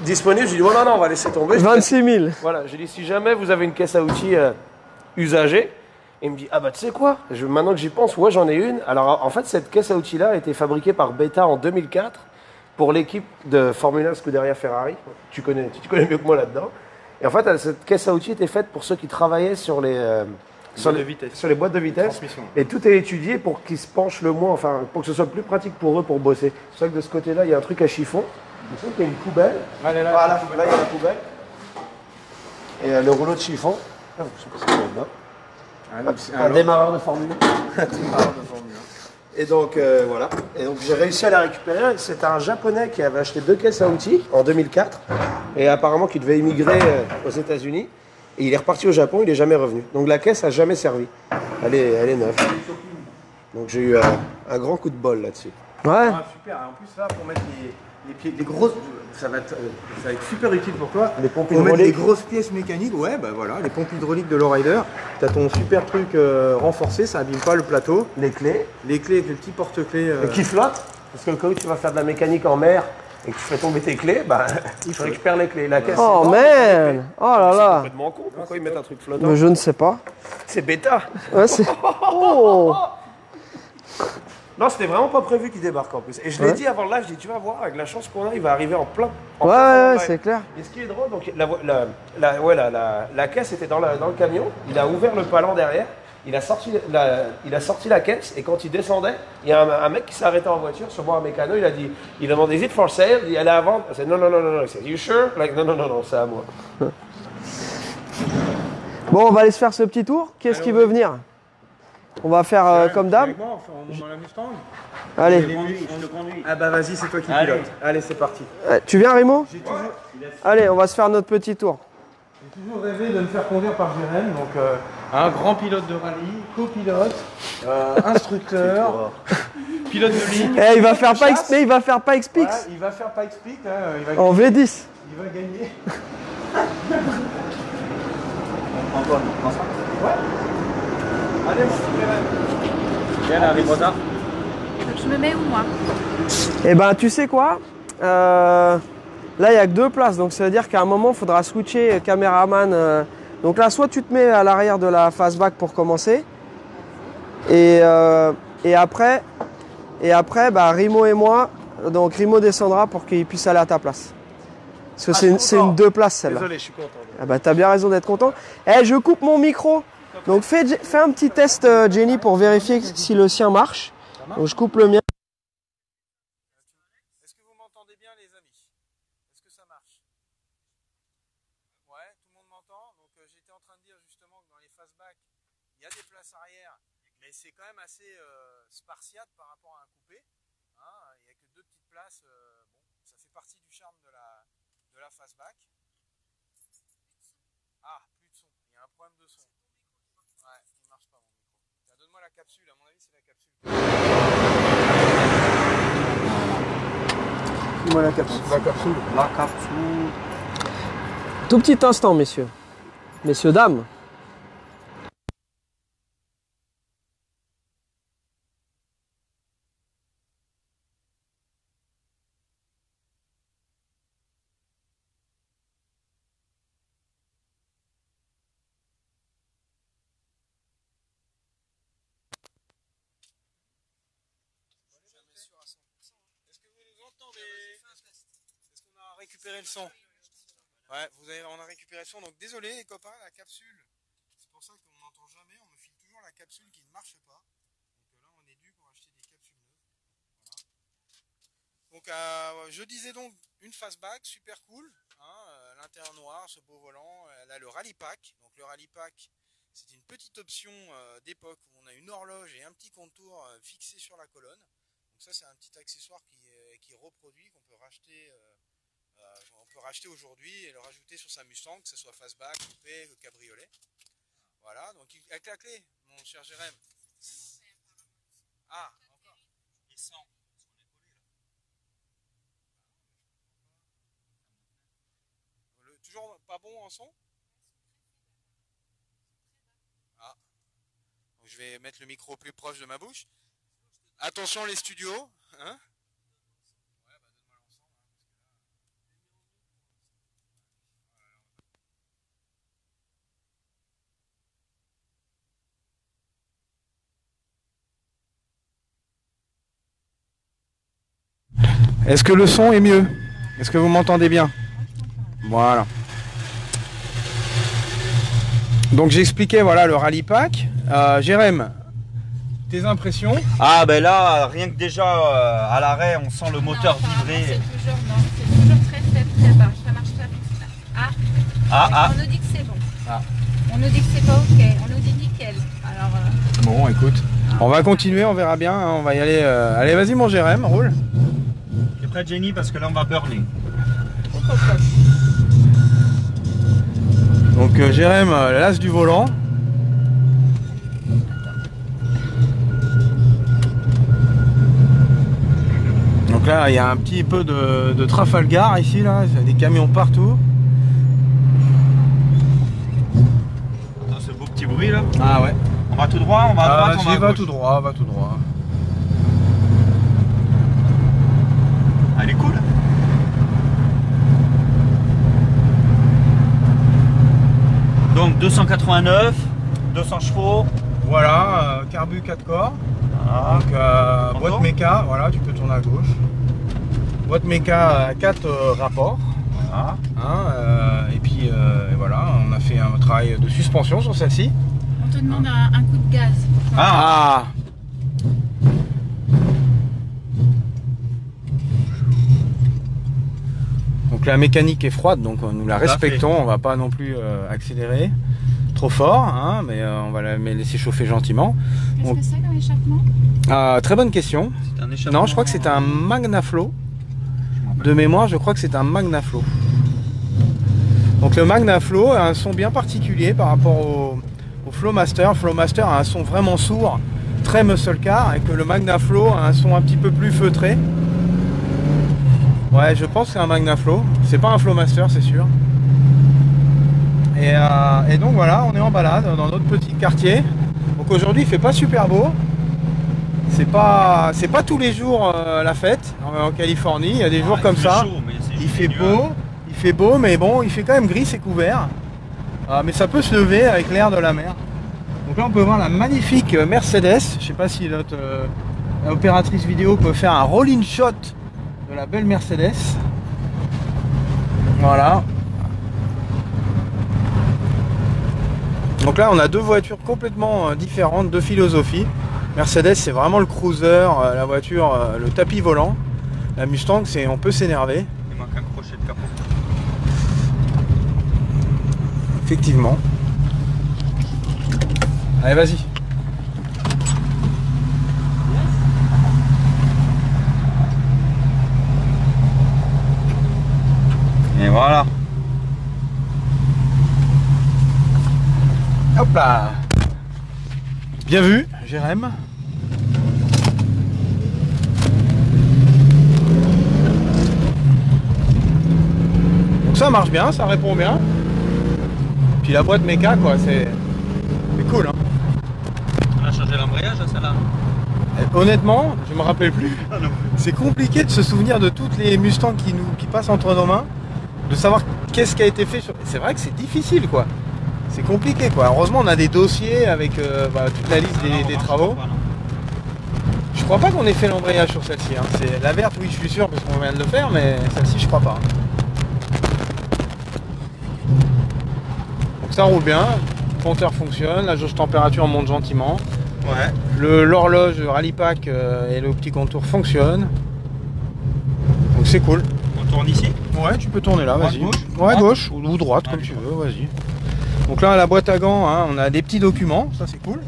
disponible. J'ai dit, oh, non, on va laisser tomber. 26 000. Voilà, j'ai dit, si jamais vous avez une caisse à outils usagée, il me dit, ah bah tu sais quoi, maintenant que j'y pense, ouais, j'en ai une. Alors en fait, cette caisse à outils-là a été fabriquée par Beta en 2004 pour l'équipe de Formule 1 Scuderia Ferrari. Tu connais mieux que moi là-dedans. Et en fait, cette caisse à outils était faite pour ceux qui travaillaient sur les boîtes de vitesse. Transmission. Et tout est étudié pour qu'ils se penchent le moins, enfin, pour que ce soit plus pratique pour eux pour bosser. C'est vrai que de ce côté-là, il y a un truc à chiffon. Il y a une poubelle. Allez, là, Voilà, là, il y a la poubelle. Et le rouleau de chiffon. Ah, je sais pas ce qu'il y a dedans. Un démarreur de Formule 1. Et donc, voilà. Et donc, j'ai réussi à la récupérer. C'est un Japonais qui avait acheté 2 caisses à outils en 2004. Et apparemment, qui devait émigrer aux États-Unis. Et il est reparti au Japon, il n'est jamais revenu. Donc, la caisse n'a jamais servi. Elle est neuve. Donc, j'ai eu un grand coup de bol là-dessus. Ouais. Ah, super. Et en plus, là, pour mettre les pieds, les grosses. Ça va être super utile pour toi. Les pompes Pour mettre les hydrauliques. grosses pièces mécaniques, ouais, bah voilà, les pompes hydrauliques de l'Lowrider. Tu as ton super truc renforcé, ça abîme pas le plateau. Les clés. Les clés avec le petit porte-clés. Qui flotte. Parce que le cas où tu vas faire de la mécanique en mer et que tu fais tomber tes clés, bah, tu récupères les clés. La caisse. Oh c'est man. Oh là C'est là. complètement con. Pourquoi ils mettent un truc flottant? Mais je ne sais pas. C'est bêta. Ouais, c'est... Oh. Non, c'était vraiment pas prévu qu'il débarque en plus. Et je l'ai Ouais. dit avant le live, je dis tu vas voir, avec la chance qu'on a, il va arriver en plein. Ouais, plein ouais, live. c'est clair. Et ce qui est drôle, donc la caisse était dans le camion, il a ouvert le palan derrière, il a sorti la caisse, et quand il descendait, il y a un mec qui s'est arrêté en voiture, sûrement un mécano, il a demandé is it for sale? Il dit elle est à vendre. Il a dit non, non, non, non, non. Il dit you sure? Like, non, non, non, non, c'est à moi. Bon, on va aller se faire ce petit tour. Qui est-ce qui veut venir? On va faire comme d'hab. Avec moi, on monte dans la Mustang. Allez. Je te conduis. Ah bah vas-y, c'est toi qui pilote. Allez, c'est parti. Tu viens, Rimo? J'ai toujours, Allez, on va se faire notre petit tour. rêvé de me faire conduire par Jérém, donc un grand pilote de rallye, copilote, instructeur, pilote de ligne. Eh, il va faire pas XP, il va faire pas XPix. Voilà, il va faire pas explique, hein, En V10. il va gagner. Antoine, ensemble. Allez, mon petit Jérém. Viens, là, arrive retard. Je me mets où, moi? Eh ben, tu sais quoi? Là, il n'y a que 2 places, donc ça veut dire qu'à un moment, il faudra switcher caméraman. Donc là, soit tu te mets à l'arrière de la fastback pour commencer, et après, bah, Rimo et moi, donc Rimo descendra pour qu'il puisse aller à ta place. Parce que c'est une 2 places celle-là. Désolé, je suis content. Ah bah, t'as bien raison d'être content. Eh, je coupe mon micro. Donc fais un petit test, Jenny, pour vérifier si le sien marche. Donc je coupe le mien. Est-ce que vous m'entendez bien, les amis? Est-ce que ça marche? Ouais, tout le monde m'entend. Donc j'étais en train de dire justement que dans les fastback, il y a des places arrière, mais c'est quand même assez spartiate par rapport à un coupé. Hein, il n'y a que 2 petites places. Bon, ça fait partie du charme de la fastback. Ah, plus de son. Il y a un problème de son. Ouais, il marche pas mon micro. Tiens, donne-moi la capsule. À mon avis, c'est la capsule. Dis-moi la capsule. La capsule. Tout petit instant, messieurs. Messieurs, dames. Est-ce que vous nous entendez? Est-ce qu'on a récupéré le son? Ouais, on a récupéré le son, donc désolé les copains, la capsule. C'est pour ça qu'on n'entend jamais, on me file toujours la capsule qui ne marche pas. Donc là on est dû pour acheter des capsules neuves. Voilà. Donc je disais donc une fastback, super cool. Hein, l'intérieur noir, ce beau volant. Elle a le rallye pack. Donc le rallye pack, c'est une petite option d'époque où on a une horloge et un petit contour fixé sur la colonne. Donc ça c'est un petit accessoire qui est reproduit, qu'on peut racheter aujourd'hui et le rajouter sur sa Mustang, que ce soit fastback, coupé, cabriolet. Voilà, donc avec la clé, mon cher Jérém. Ah, encore. Et sans. Toujours pas bon en son? Ah. Donc, je vais mettre le micro plus proche de ma bouche. Attention les studios, hein? Ouais, bah donne-moi l'ensemble, hein, parce que là... Est-ce que le son est mieux? Est-ce que vous m'entendez bien? Voilà. Donc j'expliquais voilà le rallye pack. Jérém, tes impressions? Ah ben là, rien que déjà à l'arrêt, on sent le moteur vibrer. C'est toujours très très bas. Ça marche pas. Ah. On nous dit que c'est bon. Ah. On nous dit que c'est pas ok. On nous dit nickel. Alors. Bon, écoute, on va continuer, on verra bien. Hein, on va y aller. Allez, vas-y mon Jérém, roule. T'es prêt Jenny parce que là on va burner. Donc Jérém, l'as du volant. Donc là, il y a un petit peu de Trafalgar ici, là, il y a des camions partout. Ce beau petit bruit là. Ah ouais. On va tout droit, on va à droite, on va à va gauche. tout droit, va tout droit. Ah, elle est cool. Donc 289, 200 chevaux. Voilà, carbu 4 corps. Voilà. Donc boîte méca, voilà, tu peux tourner à gauche. Boîte méca 4 rapports. Voilà. Hein, et puis voilà, on a fait un travail de suspension sur celle-ci. On te demande un coup de gaz. Ah. Donc la mécanique est froide, donc nous la respectons, on va pas non plus accélérer trop fort, hein, mais on va la laisser chauffer gentiment. Qu'est-ce que c'est comme échappement? Très bonne question. Non, je crois que c'est un Magnaflow. De mémoire, je crois que c'est un Magnaflow. Donc le Magnaflow a un son bien particulier par rapport au Flowmaster. Flowmaster a un son vraiment sourd, très muscle car, et que le Magnaflow a un son un petit peu plus feutré. Ouais, je pense que c'est un Magnaflow. C'est pas un Flowmaster, c'est sûr. Et donc voilà, on est en balade dans notre petit quartier. Donc aujourd'hui, il fait pas super beau. C'est pas tous les jours la fête en Californie. Il y a des jours comme ça. Chaud, mais Il fait beau, mais bon, il fait quand même gris, c'est couvert. Mais ça peut se lever avec l'air de la mer. Donc là, on peut voir la magnifique Mercedes. Je sais pas si notre opératrice vidéo peut faire un roll-in shot de la belle Mercedes. Voilà. Donc là, on a deux voitures complètement différentes, deux philosophies. Mercedes, c'est vraiment le cruiser, la voiture, le tapis volant. La Mustang, c'est on peut s'énerver. Il manque un crochet de capot. Effectivement. Allez, vas-y. Et voilà. Hop là. Bien vu, Jérém. Donc ça marche bien, ça répond bien. Puis la boîte méca, quoi, c'est cool. Hein. On a changé l'embrayage à celle-là. Honnêtement, je me rappelle plus. C'est compliqué de se souvenir de toutes les Mustangs qui passent entre nos mains, de savoir qu'est-ce qui a été fait. C'est vrai que c'est difficile, quoi. C'est compliqué, quoi. Heureusement, on a des dossiers avec toute la liste des travaux. Je crois pas qu'on ait fait l'embrayage sur celle-ci. Hein. C'est la verte, oui, je suis sûr, parce qu'on vient de le faire, mais celle-ci, je crois pas. Donc ça roule bien. Le compteur fonctionne, la jauge température monte gentiment. Ouais. L'horloge rallye pack et le petit contour fonctionnent. Donc c'est cool. On tourne ici. Ouais, tu peux tourner là, vas-y. Gauche, Ouais, droite. gauche ou droite, comme tu veux, vas-y. Donc là, à la boîte à gants, hein, on a des petits documents, ça c'est cool.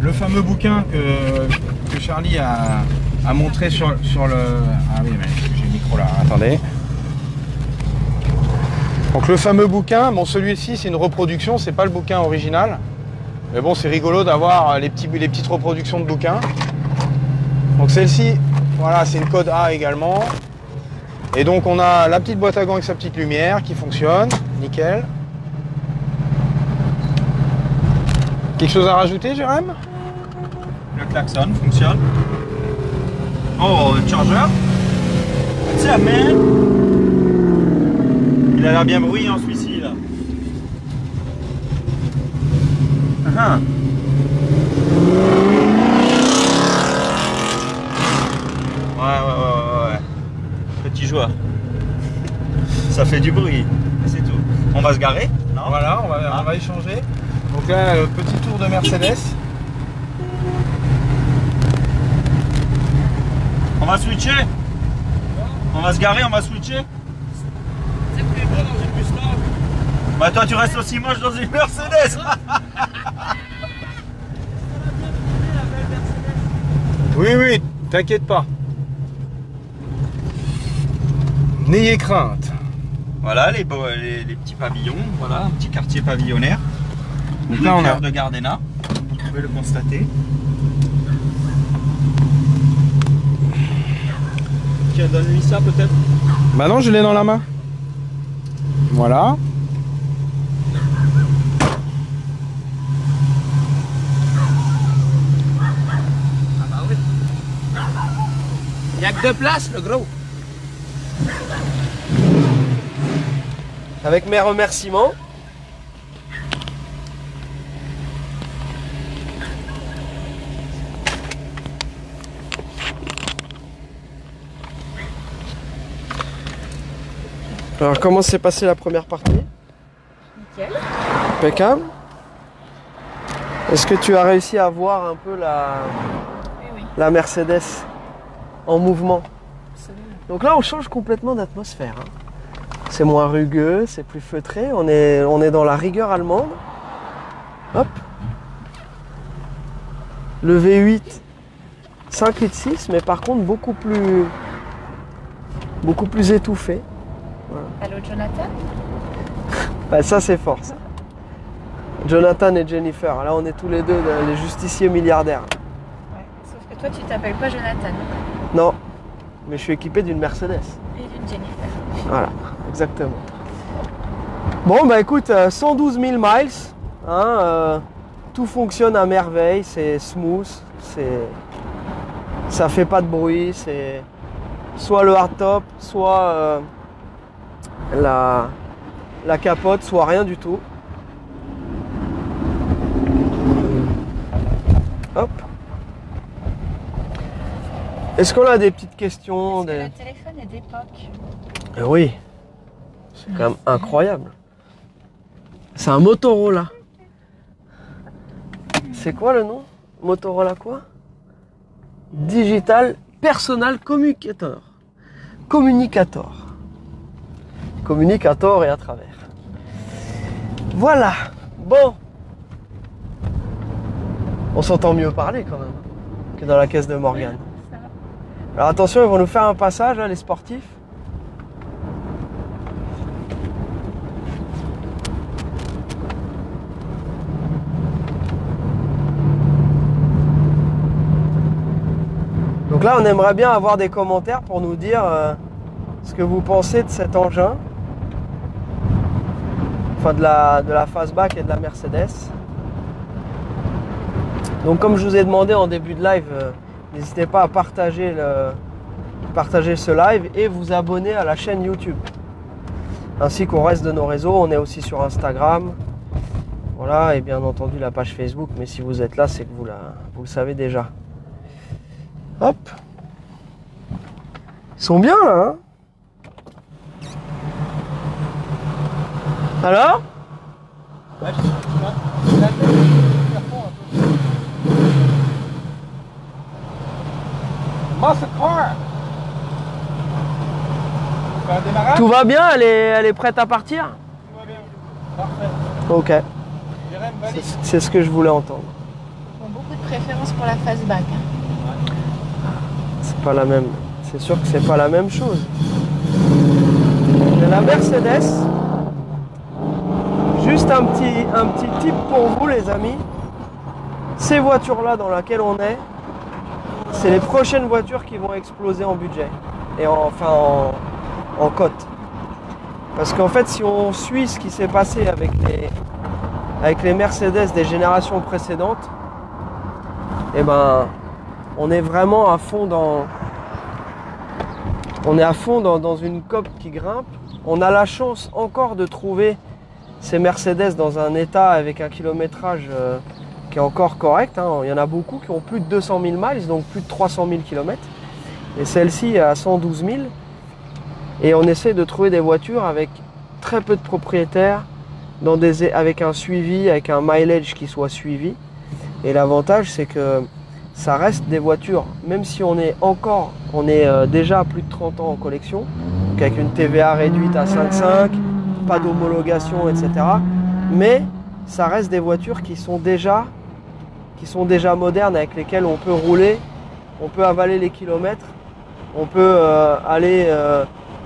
Le fameux bouquin que Charlie a montré sur le... Ah oui, mais j'ai le micro là, attendez. Donc le fameux bouquin, bon celui-ci c'est une reproduction, c'est pas le bouquin original. Mais bon, c'est rigolo d'avoir les petites reproductions de bouquins. Donc celle-ci, voilà, c'est une code A également. Et donc on a la petite boîte à gants avec sa petite lumière qui fonctionne, nickel. Quelque chose à rajouter, Jérém? Le klaxon fonctionne. Oh, le chargeur. Tiens, mais il a l'air bien bruyant celui-ci là. Ah. Ouais. petit joueur. Ça fait du bruit, c'est tout. On va se garer, non? Voilà, on va échanger. Donc là, petit tour de Mercedes. On va switcher. On va se garer, on va switcher. C'est plus beau dans une Mustang. Bah toi tu restes aussi moche dans une Mercedes. Oui, oui, t'inquiète pas. N'ayez crainte. Voilà les petits pavillons, voilà, un petit quartier pavillonnaire. Donc là on a de Gardena, vous pouvez le constater. Tiens, donne-lui ça peut-être. Bah non, je l'ai dans la main. Voilà. Il n'y a que 2 places, le gros. Avec mes remerciements. Alors comment s'est passée la première partie? Nickel. Impeccable. Est-ce que tu as réussi à voir un peu la Mercedes en mouvement? Absolument. Donc là on change complètement d'atmosphère. Hein. C'est moins rugueux, c'est plus feutré, on est dans la rigueur allemande. Hop. Le V8, 5 litres 6, mais par contre beaucoup plus étouffé. Allô Jonathan? Bah, ça c'est fort ça. Jonathan et Jennifer, là on est tous les deux les justiciers milliardaires. Ouais. Sauf que toi tu t'appelles pas Jonathan. Non, mais je suis équipé d'une Mercedes. Et d'une Jennifer. Voilà, exactement. Bon bah écoute, 112 000 miles, hein, tout fonctionne à merveille, c'est smooth, ça fait pas de bruit, c'est soit le hardtop, soit la capote, soit rien du tout. Hop. Est-ce qu'on a des petites questions? Est-ce que le téléphone est d'époque? Oui, c'est quand même incroyable. C'est un Motorola. C'est quoi le nom? Motorola quoi? Digital Personal Communicator. Communicator. Communicator et à travers. Voilà. Bon. On s'entend mieux parler quand même que dans la caisse de Morgane. Alors attention, ils vont nous faire un passage, là, les sportifs. Donc là, on aimerait bien avoir des commentaires pour nous dire ce que vous pensez de cet engin. Enfin, de la Fastback et de la Mercedes. Donc comme je vous ai demandé en début de live, n'hésitez pas à partager ce live et vous abonner à la chaîne YouTube. Ainsi qu'au reste de nos réseaux, on est aussi sur Instagram. Voilà, et bien entendu la page Facebook, mais si vous êtes là, c'est que vous le savez déjà. Hop. Ils sont bien là, hein? Alors? Tout va bien? Elle est prête à partir? Tout va bien. Parfait. Ok. Jérém, valide. C'est ce que je voulais entendre. Ils ont beaucoup de préférence pour la Fastback. Hein. C'est pas la même. C'est sûr que c'est pas la même chose. Mais la Mercedes, juste un petit tip pour vous les amis. Ces voitures-là dans lesquelles on est, c'est les prochaines voitures qui vont exploser en budget et en cote. Parce qu'en fait, si on suit ce qui s'est passé avec les Mercedes des générations précédentes, eh ben, on est vraiment à fond dans une cote qui grimpe. On a la chance encore de trouver ces Mercedes dans un état avec un kilométrage qui est encore correct. Hein. Il y en a beaucoup qui ont plus de 200 000 miles, donc plus de 300 000 km. Et celle-ci à 112 000. Et on essaie de trouver des voitures avec très peu de propriétaires, avec un suivi, avec un mileage qui soit suivi. Et l'avantage, c'est que ça reste des voitures, même si on est déjà à plus de 30 ans en collection, donc avec une TVA réduite à 5,5, pas d'homologation, etc. Mais ça reste des voitures qui sont déjà modernes, avec lesquelles on peut rouler, on peut avaler les kilomètres, on peut aller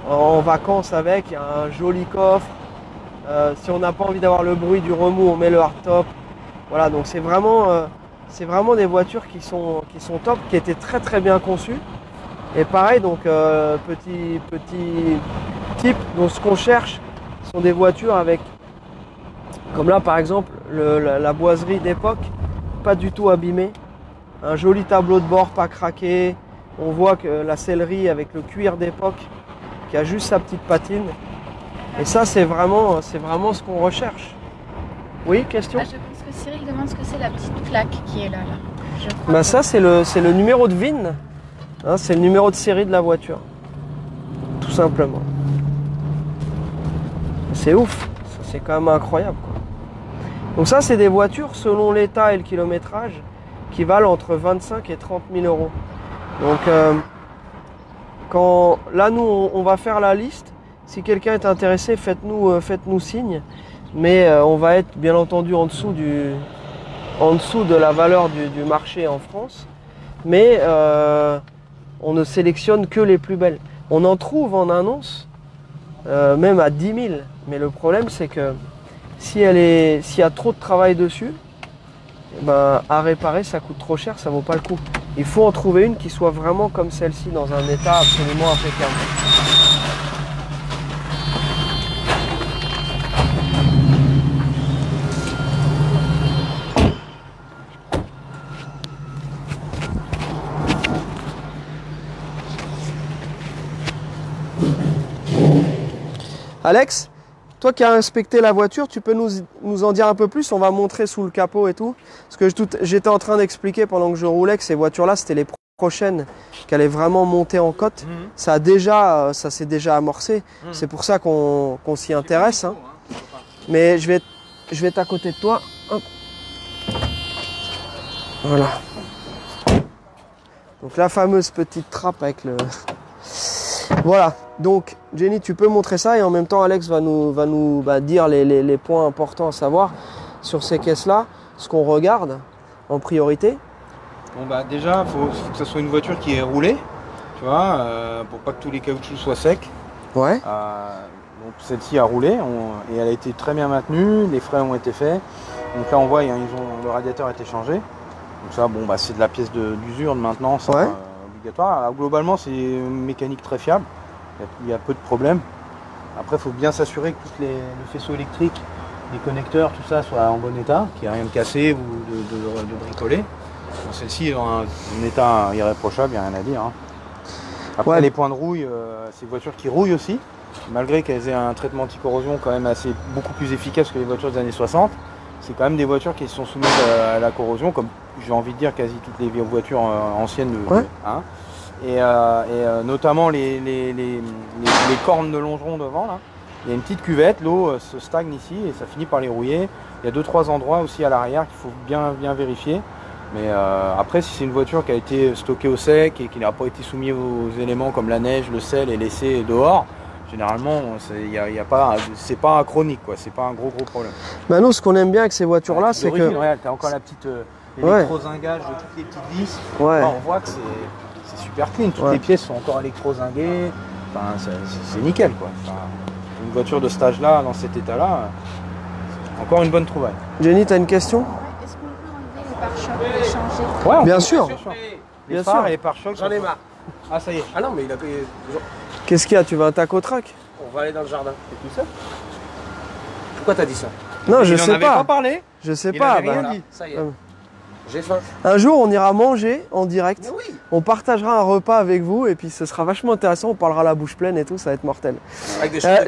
en vacances avec, il y a un joli coffre. Si on n'a pas envie d'avoir le bruit du remous, on met le hardtop. Voilà, donc c'est vraiment des voitures qui sont top, qui étaient très très bien conçues. Et pareil, donc petit type, donc ce qu'on cherche sont des voitures avec, comme là par exemple, la boiserie d'époque, pas du tout abîmée. Un joli tableau de bord pas craqué. On voit que la sellerie avec le cuir d'époque qui a juste sa petite patine. Et ça, c'est vraiment ce qu'on recherche. Oui, question? Je pense que Cyril demande ce que c'est la petite plaque qui est là. Bah ça, c'est le numéro de VIN. Hein, c'est le numéro de série de la voiture. Tout simplement. C'est ouf. C'est quand même incroyable, quoi. Donc ça, c'est des voitures, selon l'état et le kilométrage, qui valent entre 25 et 30 000 euros. Donc, là, nous, on va faire la liste. Si quelqu'un est intéressé, faites-nous signe. Mais on va être bien entendu en dessous de la valeur du marché en France. Mais on ne sélectionne que les plus belles. On en trouve en annonce, même à 10 000. Mais le problème, c'est que s'il y a trop de travail dessus, ben, à réparer, ça coûte trop cher, ça vaut pas le coup. Il faut en trouver une qui soit vraiment comme celle-ci, dans un état absolument impeccable. Alex, toi qui as inspecté la voiture, tu peux nous en dire un peu plus? On va montrer sous le capot et tout. Parce que j'étais en train d'expliquer pendant que je roulais que ces voitures-là, c'était les prochaines qui allaient vraiment monter en cote. Ça s'est déjà amorcé. C'est pour ça qu'on s'y intéresse. Hein. Mais je vais être à côté de toi. Hop. Voilà. Donc la fameuse petite trappe avec le... Voilà, donc Jenny, tu peux montrer ça et en même temps Alex va nous dire les points importants à savoir sur ces caisses-là, ce qu'on regarde en priorité. Bon bah déjà, faut que ce soit une voiture qui est roulée, tu vois, pour pas que tous les caoutchoucs soient secs. Ouais. Donc celle-ci a roulé et elle a été très bien maintenue, les frais ont été faits. Donc là on voit, le radiateur a été changé. Donc ça, bon bah c'est de la pièce d'usure de maintenance. Ouais. Obligatoire. Alors, globalement, c'est une mécanique très fiable. Il y a peu de problèmes. Après, il faut bien s'assurer que le faisceau électrique, les connecteurs, tout ça soit en bon état, qu'il n'y a rien de cassé ou de bricolé. Bon, celle-ci est dans un état irréprochable, il n'y a rien à dire. Hein. Après, ouais. Les points de rouille, c'est des voitures qui rouillent aussi, malgré qu'elles aient un traitement anti-corrosion quand même beaucoup plus efficace que les voitures des années 60. C'est quand même des voitures qui sont soumises à la corrosion, comme j'ai envie de dire quasi toutes les voitures anciennes. Ouais. Hein. Et notamment les cornes de longeron devant, là. Il y a une petite cuvette, l'eau se stagne ici et ça finit par les rouiller. Il y a 2-3 endroits aussi à l'arrière qu'il faut bien vérifier. Mais après, si c'est une voiture qui a été stockée au sec et qui n'a pas été soumise aux éléments comme la neige, le sel et laissée dehors, généralement, c'est pas chronique, quoi. C'est pas un gros problème. Bah nous, ce qu'on aime bien avec ces voitures-là, c'est que... Tu as encore la petite électrozingage de toutes les petites vis. Ouais. On voit que c'est super clean. Toutes les pièces sont encore électrozinguées. Enfin, c'est nickel, quoi. Enfin, une voiture de cet âge-là, dans cet état-là, encore une bonne trouvaille. Jenny, tu as une question? Est-ce qu'on peut enlever les pare-chocs et les changer? Ouais, bien sûr. Les phares et les pare-chocs. J'en ai marre. Ah, ça y est. Ah non, mais il a payé. Qu'est-ce qu'il y a? Tu veux un taco-track? On va aller dans le jardin. C'est tout ça? Pourquoi t'as dit ça? Non, je sais pas. Il n'en avait pas parlé. Je sais pas. Rien dit. Ça y est. J'ai faim. Un jour, on ira manger en direct. Mais oui. On partagera un repas avec vous et puis ce sera vachement intéressant. On parlera la bouche pleine et tout, ça va être mortel.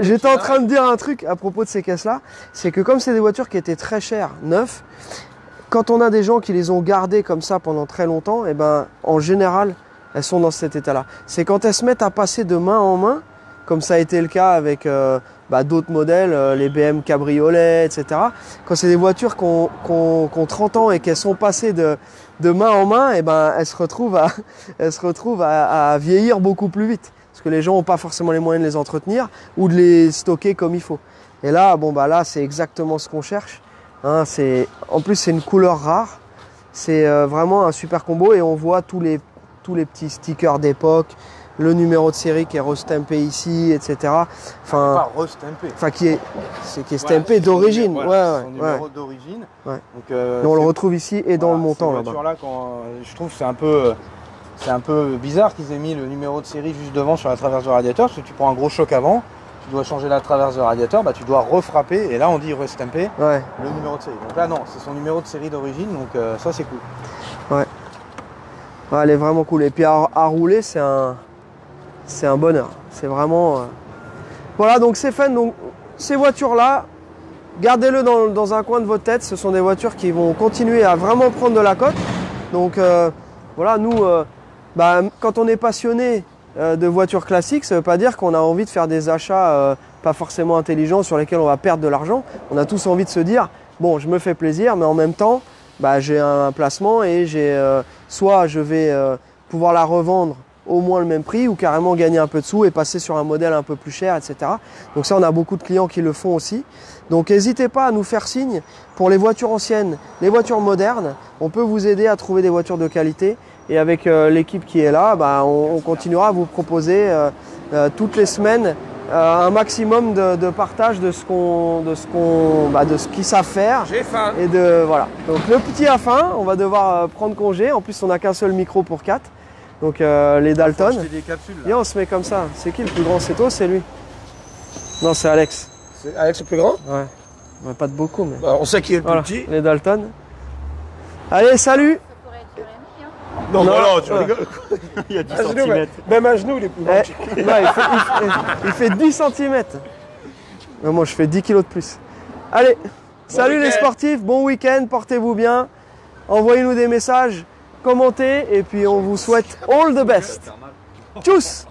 J'étais en train de dire un truc à propos de ces caisses-là. C'est que comme c'est des voitures qui étaient très chères, neuves, quand on a des gens qui les ont gardées comme ça pendant très longtemps, et ben en général, elles sont dans cet état-là. C'est quand elles se mettent à passer de main en main, comme ça a été le cas avec d'autres modèles, les BM cabriolets, etc. Quand c'est des voitures qui ont 30 ans et qu'elles sont passées de main en main, et ben, elles se retrouvent à vieillir beaucoup plus vite. Parce que les gens n'ont pas forcément les moyens de les entretenir ou de les stocker comme il faut. Et là, là c'est exactement ce qu'on cherche. Hein, en plus, c'est une couleur rare. C'est vraiment un super combo et on voit tous les petits stickers d'époque, le numéro de série qui est restampé ici, etc. Pas restampé. Enfin, qui est stampé d'origine. Son numéro d'origine. Ouais. Donc, on le retrouve ici et dans le montant là-bas. Là, je trouve que c'est un peu bizarre qu'ils aient mis le numéro de série juste devant sur la traverse du radiateur, parce que tu prends un gros choc avant, tu dois changer la traverse du radiateur, tu dois refrapper, et là on dit restamper le numéro de série. Donc là non, c'est son numéro de série d'origine, donc ça c'est cool. Ouais. Elle est vraiment cool. Et puis à rouler, c'est un bonheur. C'est vraiment... Voilà, donc c'est fun. Donc ces voitures-là, gardez-le dans un coin de votre tête. Ce sont des voitures qui vont continuer à vraiment prendre de la cote. Donc voilà, nous, quand on est passionné de voitures classiques, ça ne veut pas dire qu'on a envie de faire des achats pas forcément intelligents sur lesquels on va perdre de l'argent. On a tous envie de se dire, bon, je me fais plaisir, mais en même temps, j'ai un placement et soit je vais pouvoir la revendre au moins le même prix ou carrément gagner un peu de sous et passer sur un modèle un peu plus cher, etc. Donc ça, on a beaucoup de clients qui le font aussi. Donc n'hésitez pas à nous faire signe pour les voitures anciennes, les voitures modernes. On peut vous aider à trouver des voitures de qualité. Et avec l'équipe qui est là, on continuera à vous proposer toutes les semaines un maximum de partage de ce qu'ils savent faire. J'ai faim. Et voilà. Donc le petit a faim, on va devoir prendre congé. En plus, on n'a qu'un seul micro pour 4. Donc les Dalton. Des capsules, là. Et on se met comme ça. C'est qui le plus grand? C'est toi ou c'est lui? Non, c'est Alex. C'est Alex le plus grand? Ouais. Pas de beaucoup, mais. On sait qui est le plus petit. Les Dalton. Allez, salut! Non, tu rigoles. Il y a 10 cm. Même à genoux, il est plus grand. Il fait 10 cm. Moi, je fais 10 kg de plus. Allez, salut les sportifs, bon week-end, portez-vous bien. Envoyez-nous des messages, commentez, et puis on vous souhaite all the best. Tchuss!